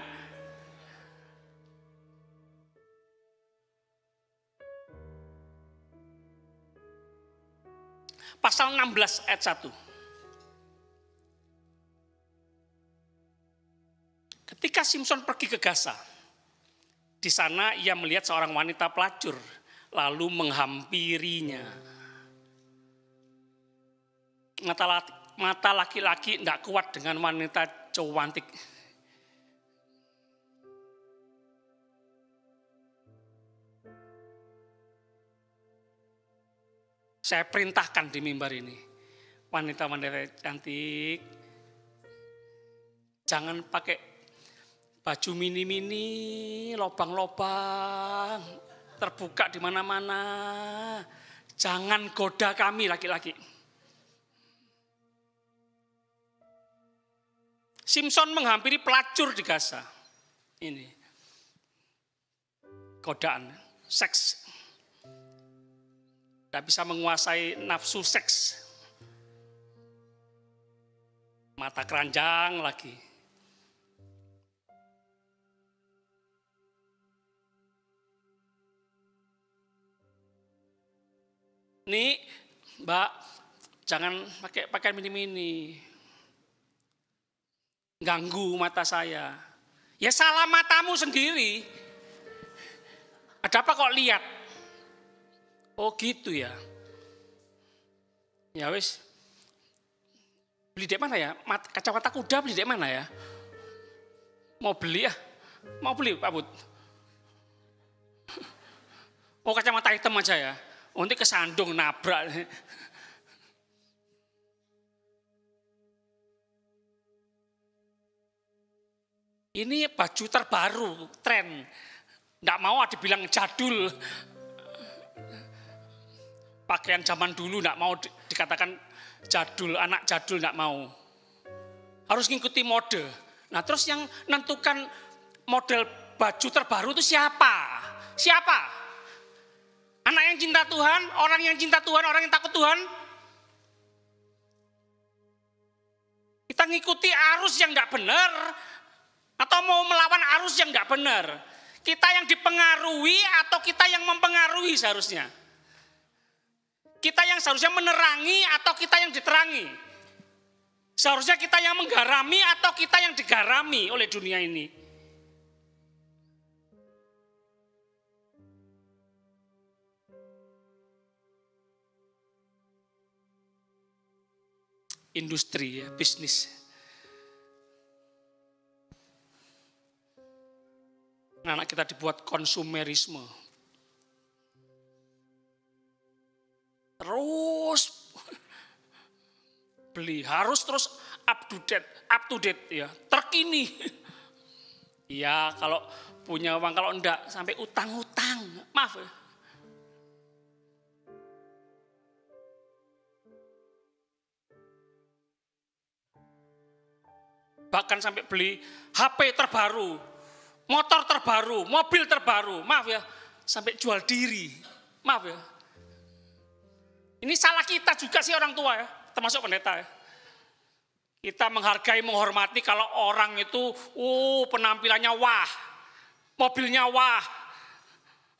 pasal 16 ayat 1. Ketika Simson pergi ke Gaza, di sana ia melihat seorang wanita pelacur lalu menghampirinya. Mata laki-laki tidak kuat dengan wanita cantik. Saya perintahkan di mimbar ini, wanita-wanita cantik, jangan pakai baju mini-mini, lobang-lobang, terbuka di mana-mana. Jangan goda kami laki-laki. Simpson menghampiri pelacur di Gaza. Ini godaan, seks. Tidak bisa menguasai nafsu seks. Mata keranjang lagi. Nih, Mbak, jangan pakai pakaian mini-mini. Ganggu mata saya. Ya salah matamu sendiri. Ada apa kok lihat? Oh gitu ya. Ya wis. Beli di mana ya? Kacamata kuda beli di mana ya? Mau beli ya? Mau beli Pak Bud? Oh kacamata hitam aja ya? Oh, nanti kesandung nabrak. Ini baju terbaru, tren. Nggak mau dibilang jadul. Pakaian zaman dulu nggak mau dikatakan jadul, anak jadul nggak mau. Harus ngikuti mode. Nah terus yang nentukan model baju terbaru itu siapa? Siapa? Anak yang cinta Tuhan, orang yang cinta Tuhan, orang yang takut Tuhan. Kita ngikuti arus yang nggak benar. Atau mau melawan arus yang nggak benar. Kita yang dipengaruhi atau kita yang mempengaruhi seharusnya. Kita yang seharusnya menerangi atau kita yang diterangi. Seharusnya kita yang menggarami atau kita yang digarami oleh dunia ini. Industri ya, bisnis. Anak kita dibuat konsumerisme. Terus beli, harus terus up to date ya, terkini. Ya kalau punya uang, kalau enggak sampai utang-utang, maaf ya. Bahkan sampai beli HP terbaru, motor terbaru, mobil terbaru, maaf ya, sampai jual diri, maaf ya. Ini salah kita juga sih orang tua ya, termasuk pendeta ya. Kita menghargai, menghormati kalau orang itu, penampilannya wah, mobilnya wah,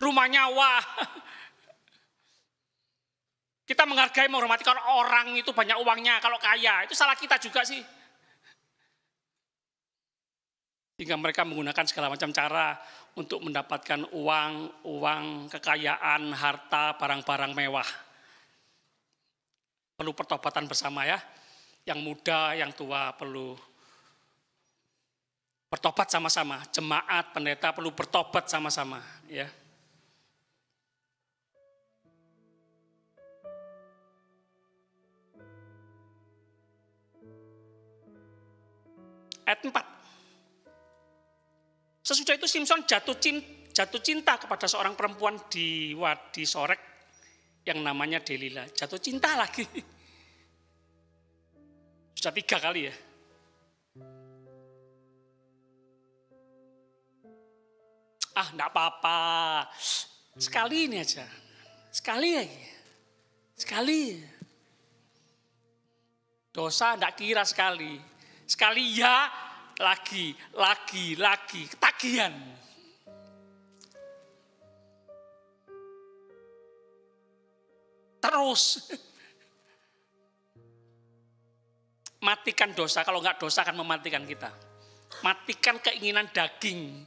rumahnya wah. Kita menghargai, menghormati kalau orang itu banyak uangnya, kalau kaya, itu salah kita juga sih. Hingga mereka menggunakan segala macam cara untuk mendapatkan uang, kekayaan, harta, barang-barang mewah. Perlu pertobatan bersama ya. Yang muda, yang tua perlu bertobat sama-sama. Jemaat, pendeta perlu bertobat sama-sama ya. Ayat 4. Sesudah itu Simpson jatuh cinta kepada seorang perempuan di Wadi Sorek yang namanya Delila. Jatuh cinta lagi. Sudah 3 kali ya. Enggak apa-apa. Sekali ini aja. Sekali lagi. Sekali. Dosa enggak kira sekali. Sekali ya, lagi. Ketagihan. Terus. Matikan dosa, kalau enggak dosa akan mematikan kita. Matikan keinginan daging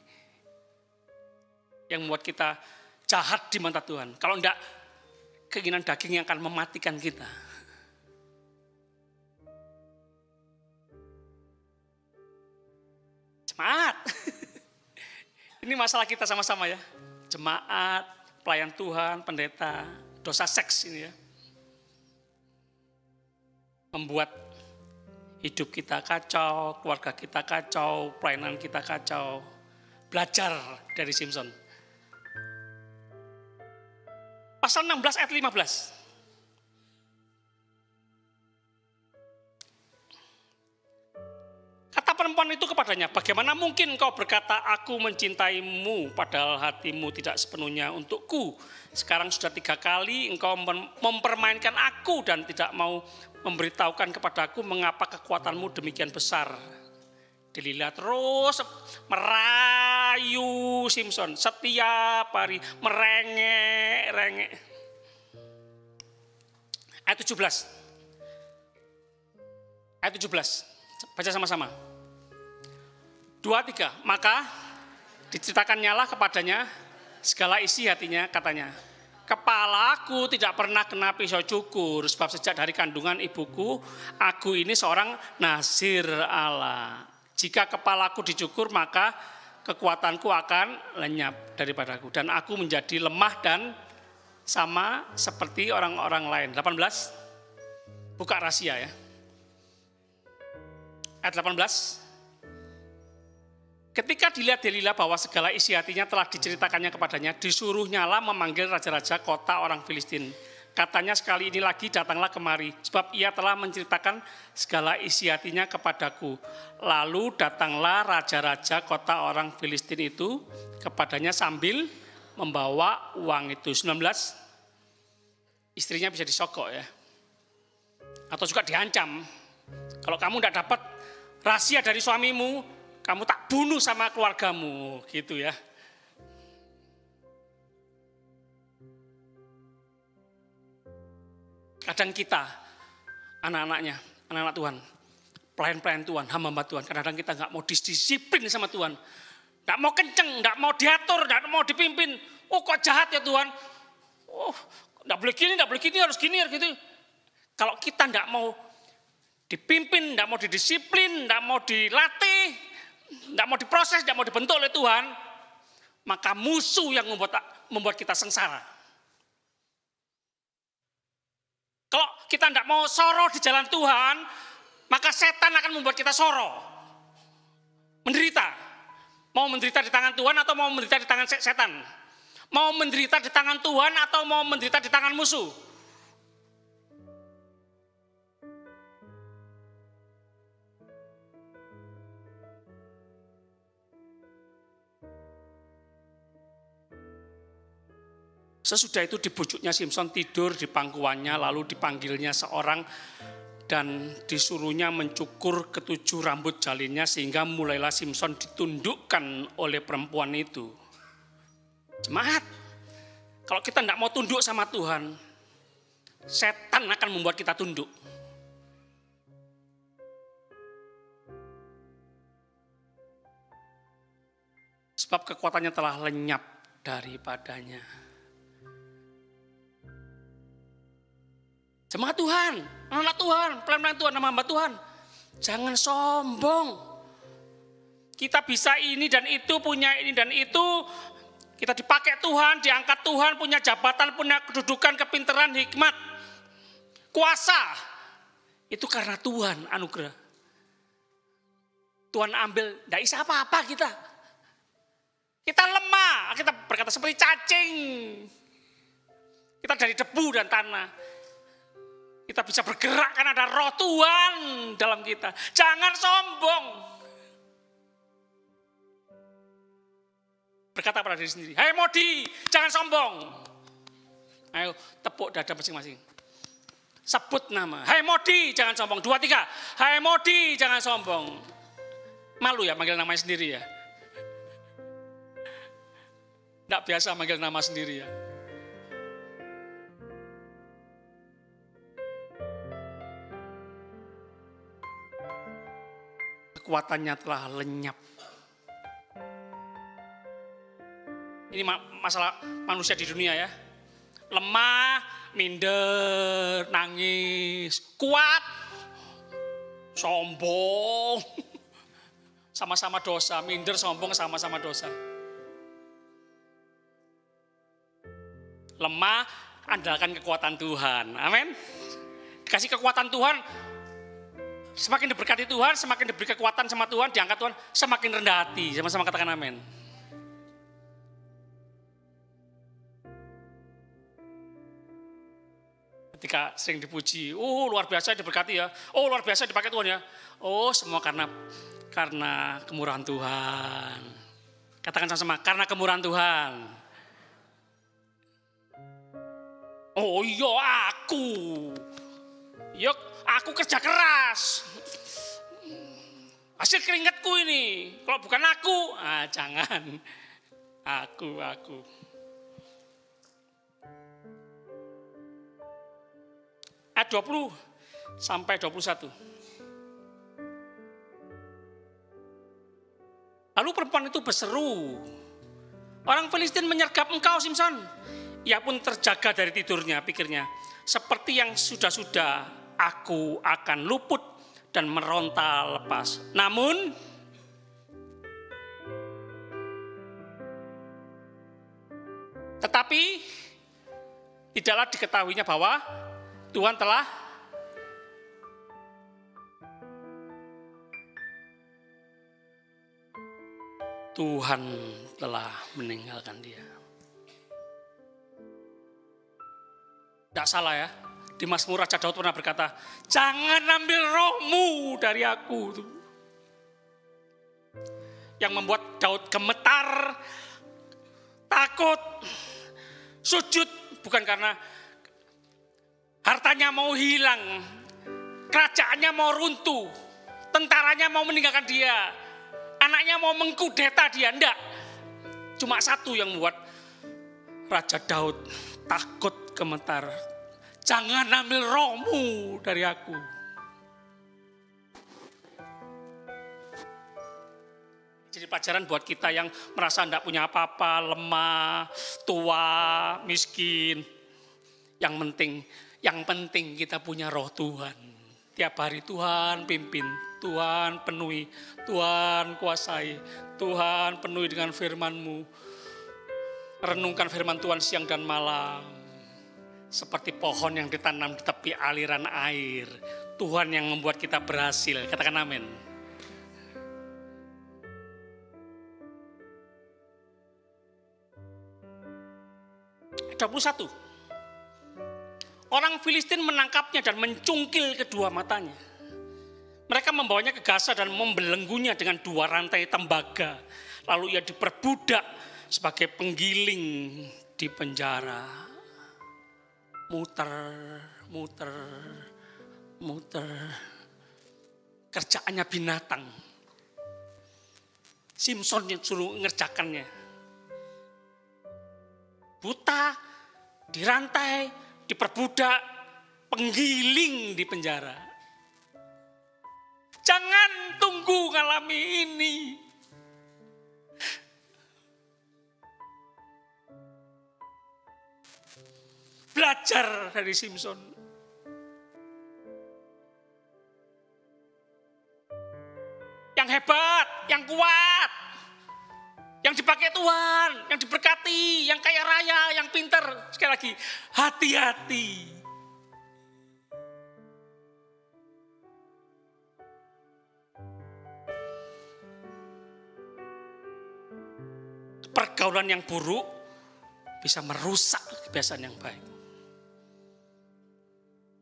yang membuat kita jahat di mata Tuhan. Kalau enggak, keinginan daging yang akan mematikan kita. Jemaat. Ini masalah kita sama-sama ya. Jemaat, pelayan Tuhan, pendeta, dosa seks ini ya. Membuat hidup kita kacau, keluarga kita kacau, pelayanan kita kacau. Belajar dari Simpson. Pasal 16 ayat 15. Kata perempuan itu kepadanya, bagaimana mungkin engkau berkata aku mencintaimu padahal hatimu tidak sepenuhnya untukku. Sekarang sudah 3 kali engkau mempermainkan aku dan tidak mau memberitahukan kepadaku mengapa kekuatanmu demikian besar. Delila terus merayu Simpson setiap hari, merengek-rengek. Ayat 17. Ayat 17. Baca sama-sama. 2, 3. Maka diceritakannya kepadanya segala isi hatinya, katanya. Kepalaku tidak pernah kena pisau cukur, sebab sejak dari kandungan ibuku, aku ini seorang nazir Allah. Jika kepalaku dicukur, maka kekuatanku akan lenyap daripadaku. Dan aku menjadi lemah dan sama seperti orang-orang lain. 18. Buka rahasia ya. Ayat 18. Ketika dilihat Delila bahwa segala isi hatinya telah diceritakannya kepadanya, disuruhnyalah memanggil raja-raja kota orang Filistin. Katanya sekali ini lagi datanglah kemari, sebab ia telah menceritakan segala isi hatinya kepadaku. Lalu datanglah raja-raja kota orang Filistin itu kepadanya sambil membawa uang itu. 19. Istrinya bisa disogok ya. Atau juga diancam. Kalau kamu tidak dapat rahasia dari suamimu, kamu tak bunuh sama keluargamu, gitu ya. Kadang kita, anak-anaknya, anak-anak Tuhan, pelayan-pelayan Tuhan, hamba-hamba Tuhan, kadang-kadang kita nggak mau disiplin sama Tuhan. Nggak mau kenceng, nggak mau diatur, nggak mau dipimpin. Oh kok jahat ya Tuhan. Oh nggak boleh gini, harus gini, harus gitu. Kalau kita nggak mau dipimpin, nggak mau didisiplin, nggak mau dilatih, nggak mau diproses, nggak mau dibentuk oleh Tuhan, maka musuh yang membuat kita sengsara. Kalau kita tidak mau soro di jalan Tuhan, maka setan akan membuat kita soro. Menderita. Mau menderita di tangan Tuhan atau mau menderita di tangan setan? Mau menderita di tangan Tuhan atau mau menderita di tangan musuh? Sesudah itu dibujuknya Simpson tidur di pangkuannya, lalu dipanggilnya seorang dan disuruhnya mencukur ketujuh rambut jalinnya sehingga mulailah Simpson ditundukkan oleh perempuan itu. Jemaat, kalau kita tidak mau tunduk sama Tuhan, setan akan membuat kita tunduk. Sebab kekuatannya telah lenyap daripadanya. Jemaat Tuhan, anak Tuhan, pelayan Tuhan, hamba Tuhan. Jangan sombong. Kita bisa ini dan itu, punya ini dan itu. Kita dipakai Tuhan, diangkat Tuhan, punya jabatan, punya kedudukan, kepintaran, hikmat, kuasa. Itu karena Tuhan anugerah. Tuhan ambil, tidak bisa apa-apa kita. Kita lemah, kita berkata seperti cacing. Kita dari debu dan tanah. Kita bisa bergerak karena ada roh Tuhan dalam kita. Jangan sombong. Berkata pada diri sendiri, hai Modi, jangan sombong. Ayo tepuk dada masing-masing. Sebut nama, hai Modi, jangan sombong. 2, 3, hai Modi, jangan sombong. Malu ya manggil namanya sendiri ya. Tidak biasa manggil nama sendiri ya. Kekuatannya telah lenyap. Ini masalah manusia di dunia ya. Lemah, minder, nangis, kuat, sombong. Sama-sama dosa, minder, sombong, sama-sama dosa. Lemah, andalkan kekuatan Tuhan. Amin. Dikasih kekuatan Tuhan, semakin diberkati Tuhan, semakin diberi kekuatan sama Tuhan, diangkat Tuhan, semakin rendah hati. Sama-sama katakan amin. ketika sering dipuji, oh luar biasa diberkati ya, oh luar biasa dipakai Tuhan ya. Oh semua karena kemurahan Tuhan. Katakan sama-sama, karena kemurahan Tuhan. Oh iya aku kerja keras. Hasil keringatku ini, kalau bukan aku, jangan. Aku. Ayat 20 sampai 21. Lalu perempuan itu berseru, orang Filistin menyergap engkau Simson. Ia pun terjaga dari tidurnya, pikirnya, seperti yang sudah-sudah aku akan luput dan meronta lepas. Namun tetapi tidaklah diketahuinya bahwa Tuhan telah meninggalkan dia. Tidak salah ya. Di Mazmur Raja Daud pernah berkata, jangan ambil rohmu dari aku. Yang membuat Daud gemetar, takut, sujud bukan karena hartanya mau hilang, kerajaannya mau runtuh, tentaranya mau meninggalkan dia, anaknya mau mengkudeta dia, enggak. Cuma satu yang membuat Raja Daud takut, gemetar. Jangan ambil rohmu dari aku. Jadi pelajaran buat kita yang merasa enggak punya apa-apa, lemah, tua, miskin. Yang penting kita punya roh Tuhan. Tiap hari Tuhan pimpin, Tuhan penuhi, Tuhan kuasai, Tuhan penuhi dengan firman-Mu. Renungkan firman Tuhan siang dan malam. Seperti pohon yang ditanam di tepi aliran air. Tuhan yang membuat kita berhasil. Katakan amin. Ayat 21. Orang Filistin menangkapnya dan mencungkil kedua matanya. Mereka membawanya ke Gaza dan membelenggunya dengan 2 rantai tembaga. Lalu ia diperbudak sebagai penggiling di penjara. Muter. Kerjaannya binatang. Simson yang suruh ngerjakannya. Buta, dirantai, diperbudak, penggiling di penjara. Jangan tunggu ngalami ini. Belajar dari Simson. Yang hebat, yang kuat, yang dipakai Tuhan, yang diberkati, yang kaya raya, yang pintar. Sekali lagi, hati-hati. Pergaulan yang buruk bisa merusak kebiasaan yang baik.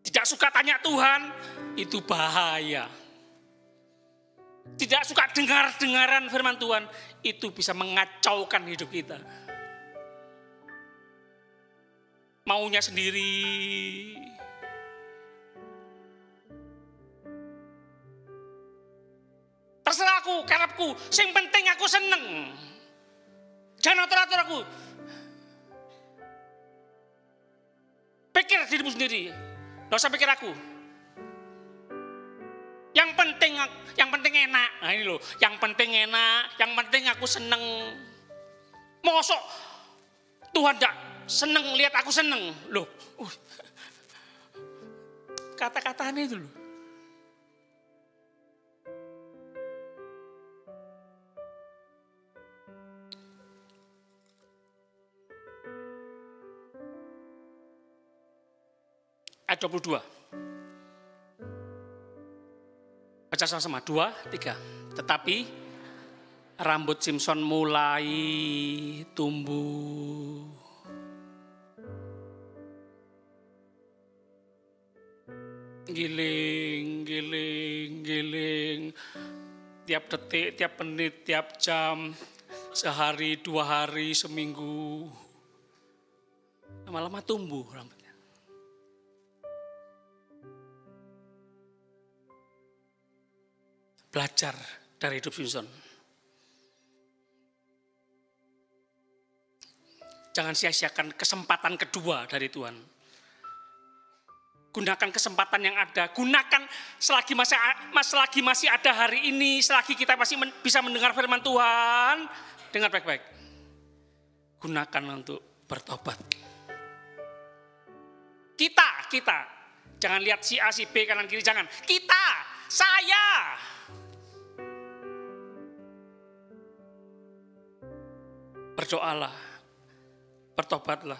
Tidak suka tanya Tuhan, itu bahaya. Tidak suka dengar-dengaran firman Tuhan, itu bisa mengacaukan hidup kita. Maunya sendiri. Terserah aku, karepku, sing penting aku seneng. Jangan atur-atur aku. Pikir dirimu sendiri. Gak usah pikir aku. Yang penting enak. Nah ini loh, yang penting enak, yang penting aku seneng. Mosok Tuhan gak seneng lihat aku seneng. Loh. Kata-katanya itu loh. Ayat 22. Baca sama-sama, 2, 3. Tetapi rambut Simson mulai tumbuh. giling, giling, giling. Tiap detik, tiap menit, tiap jam, sehari, 2 hari, seminggu. Lama-lama tumbuh rambutnya. Belajar dari hidup Simpson. Jangan sia-siakan kesempatan kedua dari Tuhan. Gunakan kesempatan yang ada. Gunakan selagi masih ada hari ini, selagi kita masih bisa mendengar firman Tuhan, dengar baik-baik. Gunakan untuk bertobat. Kita. Jangan lihat si A, si B, kanan kiri, jangan. Kita, saya. Berdoalah. Bertobatlah.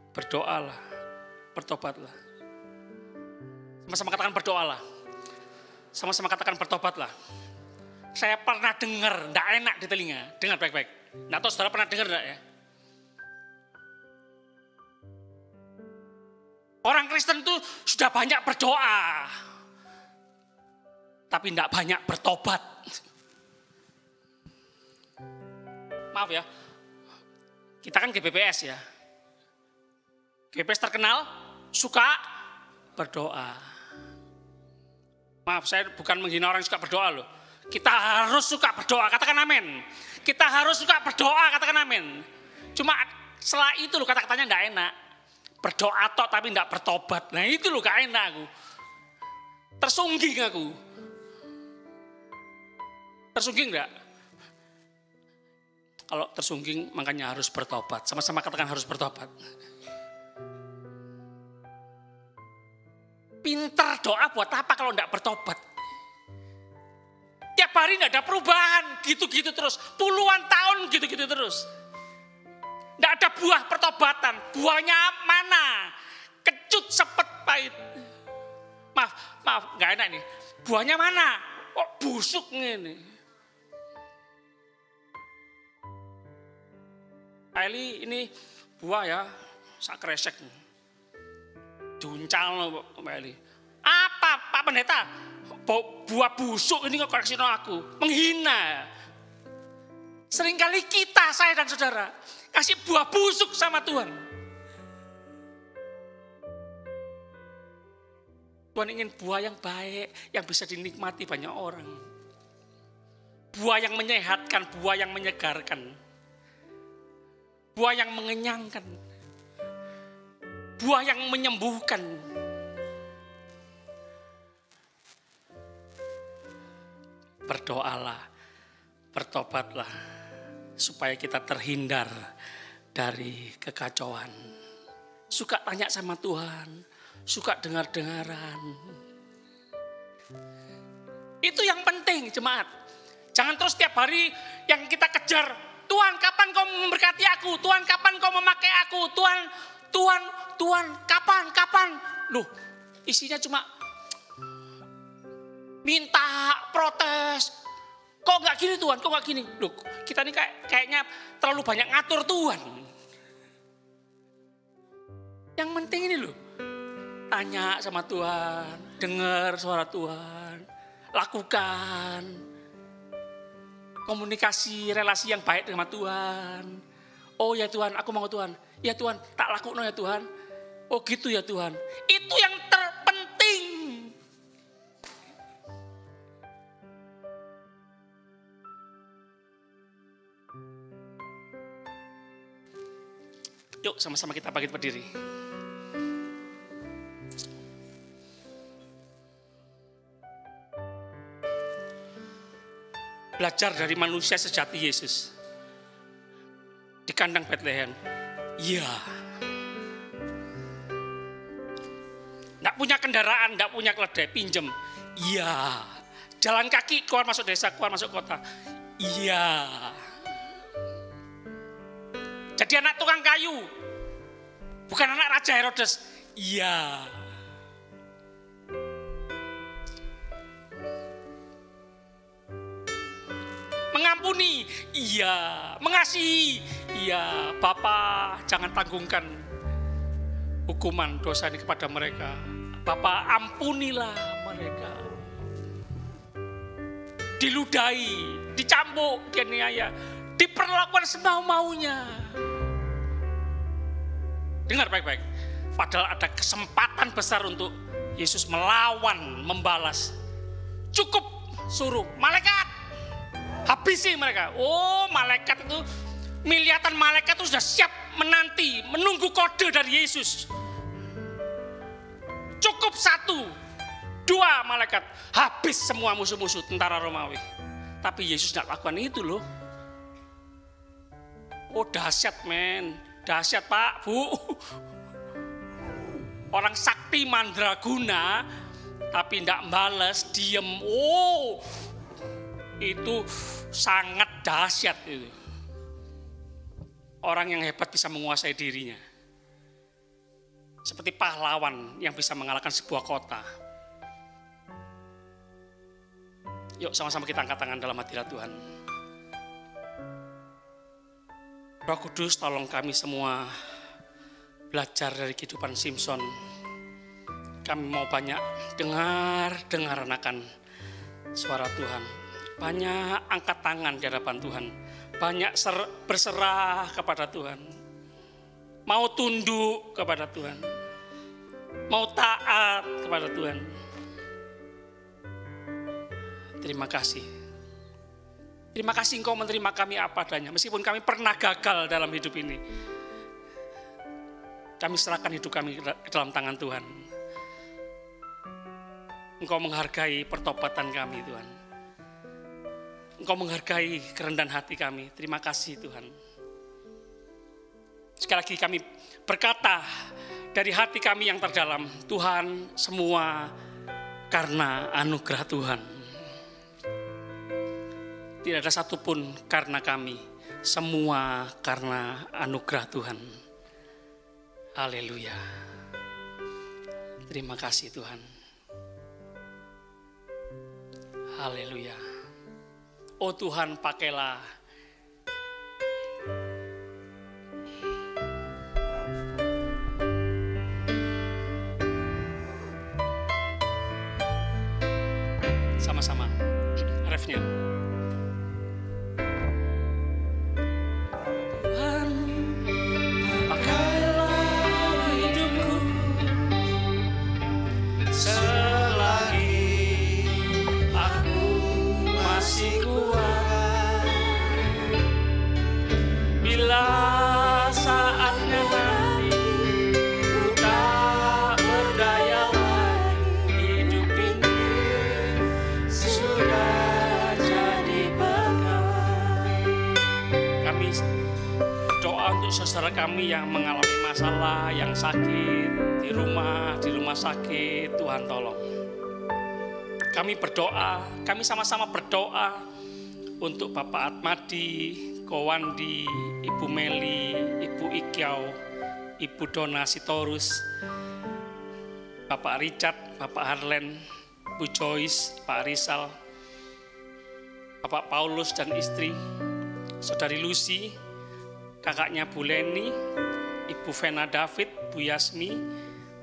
Berdoalah. Bertobatlah. Sama-sama katakan berdoalah. Sama-sama katakan bertobatlah. Saya pernah dengar, enggak enak di telinga. Dengar baik-baik. Enggak tahu saudara pernah dengar enggak ya? Orang Kristen itu sudah banyak berdoa. Tapi enggak banyak bertobat. Maaf ya. Kita kan GBPS ya. GBPS terkenal suka berdoa. Maaf, saya bukan menghina orang yang suka berdoa loh. Kita harus suka berdoa, katakan amin. Kita harus suka berdoa, katakan amin. Cuma setelah itu loh kata-katanya enggak enak. Berdoa tok tapi enggak bertobat. Nah itu loh gak enak aku. Tersungging aku. Tersungging enggak? Kalau tersungging makanya harus bertobat. Sama-sama katakan harus bertobat. Pinter doa buat apa kalau enggak bertobat? Tiap hari enggak ada perubahan, gitu-gitu terus. Puluhan tahun gitu-gitu terus. Enggak ada buah pertobatan. Buahnya mana? Kecut, sepet, pahit. Maaf, enggak enak nih. Buahnya mana? Kok busuk ini? Eli ini buah ya, sak kresek. Duncal loh Mbak Eli. Apa Pak Pendeta? Buah busuk ini kok koreksi aku. Menghina. Seringkali kita, saya dan saudara, kasih buah busuk sama Tuhan. Tuhan ingin buah yang baik, yang bisa dinikmati banyak orang. Buah yang menyehatkan, buah yang menyegarkan. Buah yang mengenyangkan. Buah yang menyembuhkan. Berdoalah, bertobatlah, supaya kita terhindar dari kekacauan. Suka tanya sama Tuhan, suka dengar-dengaran. Itu yang penting jemaat. Jangan terus tiap hari yang kita kejar, Tuhan kapan kau memberkati aku, Tuhan kapan kau memakai aku, Tuhan, kapan? Loh, isinya cuma minta, protes. Kok nggak gini Tuhan, kok nggak gini? Loh, kita ini kayaknya terlalu banyak ngatur Tuhan. Yang penting ini loh, tanya sama Tuhan, dengar suara Tuhan, lakukan komunikasi, relasi yang baik dengan Tuhan. Oh ya Tuhan, aku mau Tuhan. Ya Tuhan, tak lakukan ya Tuhan. Oh gitu ya Tuhan. Itu yang terpenting. Yuk sama-sama kita bangkit berdiri. Belajar dari manusia sejati Yesus. Di kandang Bethlehem. Iya. Nggak punya kendaraan, nggak punya keledai, pinjem. Iya. Jalan kaki keluar masuk desa, keluar masuk kota. Iya. Jadi anak tukang kayu. Bukan anak Raja Herodes. Iya. Mengampuni. Iya. Mengasihi. Iya. Bapa, jangan tanggungkan hukuman dosa ini kepada mereka. Bapa, ampunilah mereka. Diludahi, dicambuk, dianiaya, diperlakukan semau-maunya. Dengar baik-baik. Padahal ada kesempatan besar untuk Yesus melawan, membalas. Cukup suruh malaikat, habisi mereka. Oh, malaikat itu, miliatan malaikat itu sudah siap menanti, menunggu kode dari Yesus. Cukup 1, 2 malaikat, habis semua musuh-musuh tentara Romawi. Tapi Yesus tidak lakukan itu loh. Oh, dahsyat men, dahsyat Pak, Bu. Orang sakti mandraguna tapi tidak balas, diem. Oh, itu sangat dahsyat itu. Orang yang hebat bisa menguasai dirinya. Seperti pahlawan yang bisa mengalahkan sebuah kota. Yuk sama-sama kita angkat tangan dalam hadirat Tuhan. Roh Kudus, tolong kami semua belajar dari kehidupan Simson. Kami mau banyak dengar akan suara Tuhan. Banyak angkat tangan di hadapan Tuhan. Banyak berserah kepada Tuhan. Mau tunduk kepada Tuhan. Mau taat kepada Tuhan. Terima kasih. Terima kasih Engkau menerima kami apa adanya. Meskipun kami pernah gagal dalam hidup ini. Kami serahkan hidup kami ke dalam tangan Tuhan. Engkau menghargai pertobatan kami Tuhan. Engkau menghargai kerendahan hati kami. Terima kasih Tuhan. Sekali lagi kami berkata dari hati kami yang terdalam, Tuhan, semua karena anugerah Tuhan. Tidak ada satupun karena kami, semua karena anugerah Tuhan. Haleluya. Terima kasih Tuhan. Haleluya. Oh Tuhan, pakailah sama-sama refnya. Saudara kami yang mengalami masalah, yang sakit di rumah sakit, Tuhan tolong. Kami berdoa, kami sama-sama berdoa untuk Bapak Atmadi, Kowandi, Ibu Meli, Ibu Ikyau, Ibu Dona Sitorus, Bapak Richard, Bapak Harlen, Bu Joyce, Pak Rizal, Bapak Paulus dan istri, Saudari Lucy, kakaknya Bu Leni, Ibu Vena David, Bu Yasmi,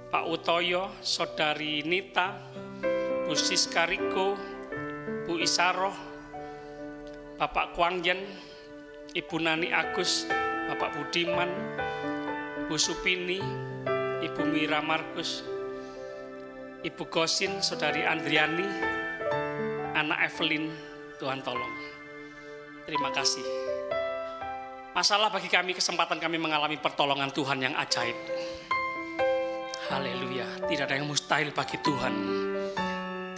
Pak Utoyo, Saudari Nita, Bu Siska Riko, Bu Isaroh, Bapak Kwangyen, Ibu Nani Agus, Bapak Budiman, Bu Supini, Ibu Mira Markus, Ibu Gosin, Saudari Andriani, anak Evelyn, Tuhan tolong. Terima kasih. Masalah bagi kami, kesempatan kami mengalami pertolongan Tuhan yang ajaib. Haleluya. Tidak ada yang mustahil bagi Tuhan.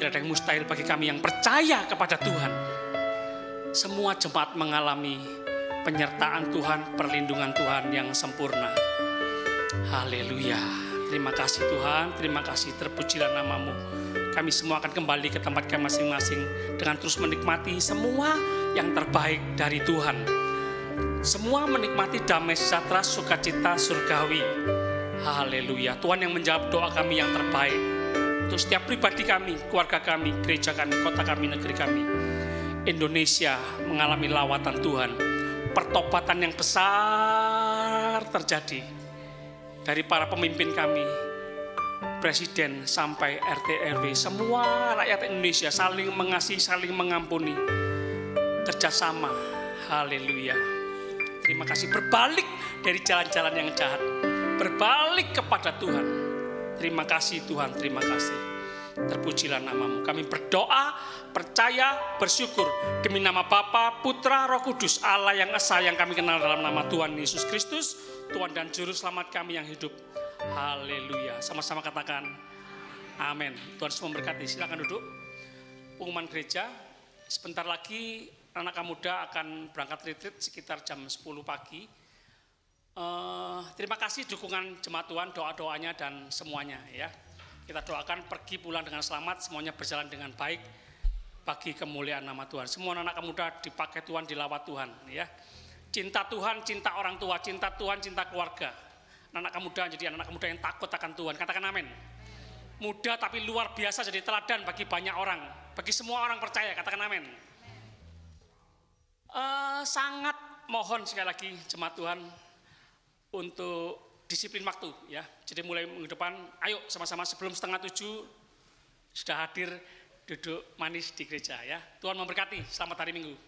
Tidak ada yang mustahil bagi kami yang percaya kepada Tuhan. Semua jemaat mengalami penyertaan Tuhan, perlindungan Tuhan yang sempurna. Haleluya. Terima kasih Tuhan, terima kasih, terpujilah namamu. Kami semua akan kembali ke tempat kami masing-masing dengan terus menikmati semua yang terbaik dari Tuhan. Semua menikmati damai sejahtera, sukacita surgawi. Haleluya. Tuhan yang menjawab doa kami yang terbaik untuk setiap pribadi kami, keluarga kami, gereja kami, kota kami, negeri kami. Indonesia mengalami lawatan Tuhan. Pertobatan yang besar terjadi dari para pemimpin kami, Presiden sampai RT RW, semua rakyat Indonesia saling mengasihi, saling mengampuni, kerjasama. Haleluya. Terima kasih, berbalik dari jalan-jalan yang jahat, berbalik kepada Tuhan. Terima kasih Tuhan, terima kasih. Terpujilah namamu. Kami berdoa, percaya, bersyukur demi nama Bapa, Putra, Roh Kudus, Allah yang esa yang kami kenal dalam nama Tuhan Yesus Kristus, Tuhan dan Juru Selamat kami yang hidup. Haleluya. Sama-sama katakan amin. Tuhan Yesus memberkati. Silakan duduk. Pengumuman gereja, sebentar lagi anak muda akan berangkat retreat sekitar jam 10 pagi. Terima kasih dukungan jemaat Tuhan, doa-doanya dan semuanya ya. Kita doakan pergi pulang dengan selamat, semuanya berjalan dengan baik bagi kemuliaan nama Tuhan. Semua anak muda dipakai Tuhan, dilawat Tuhan ya. Cinta Tuhan, cinta orang tua, cinta Tuhan, cinta keluarga. Anak muda jadi anak muda yang takut akan Tuhan. Katakan amin. Muda tapi luar biasa jadi teladan bagi banyak orang, bagi semua orang percaya. Katakan amin. Sangat mohon sekali lagi jemaat Tuhan untuk disiplin waktu ya. Jadi mulai minggu depan, ayo sama-sama sebelum 6:30 sudah hadir duduk manis di gereja ya. Tuhan memberkati. Selamat hari Minggu.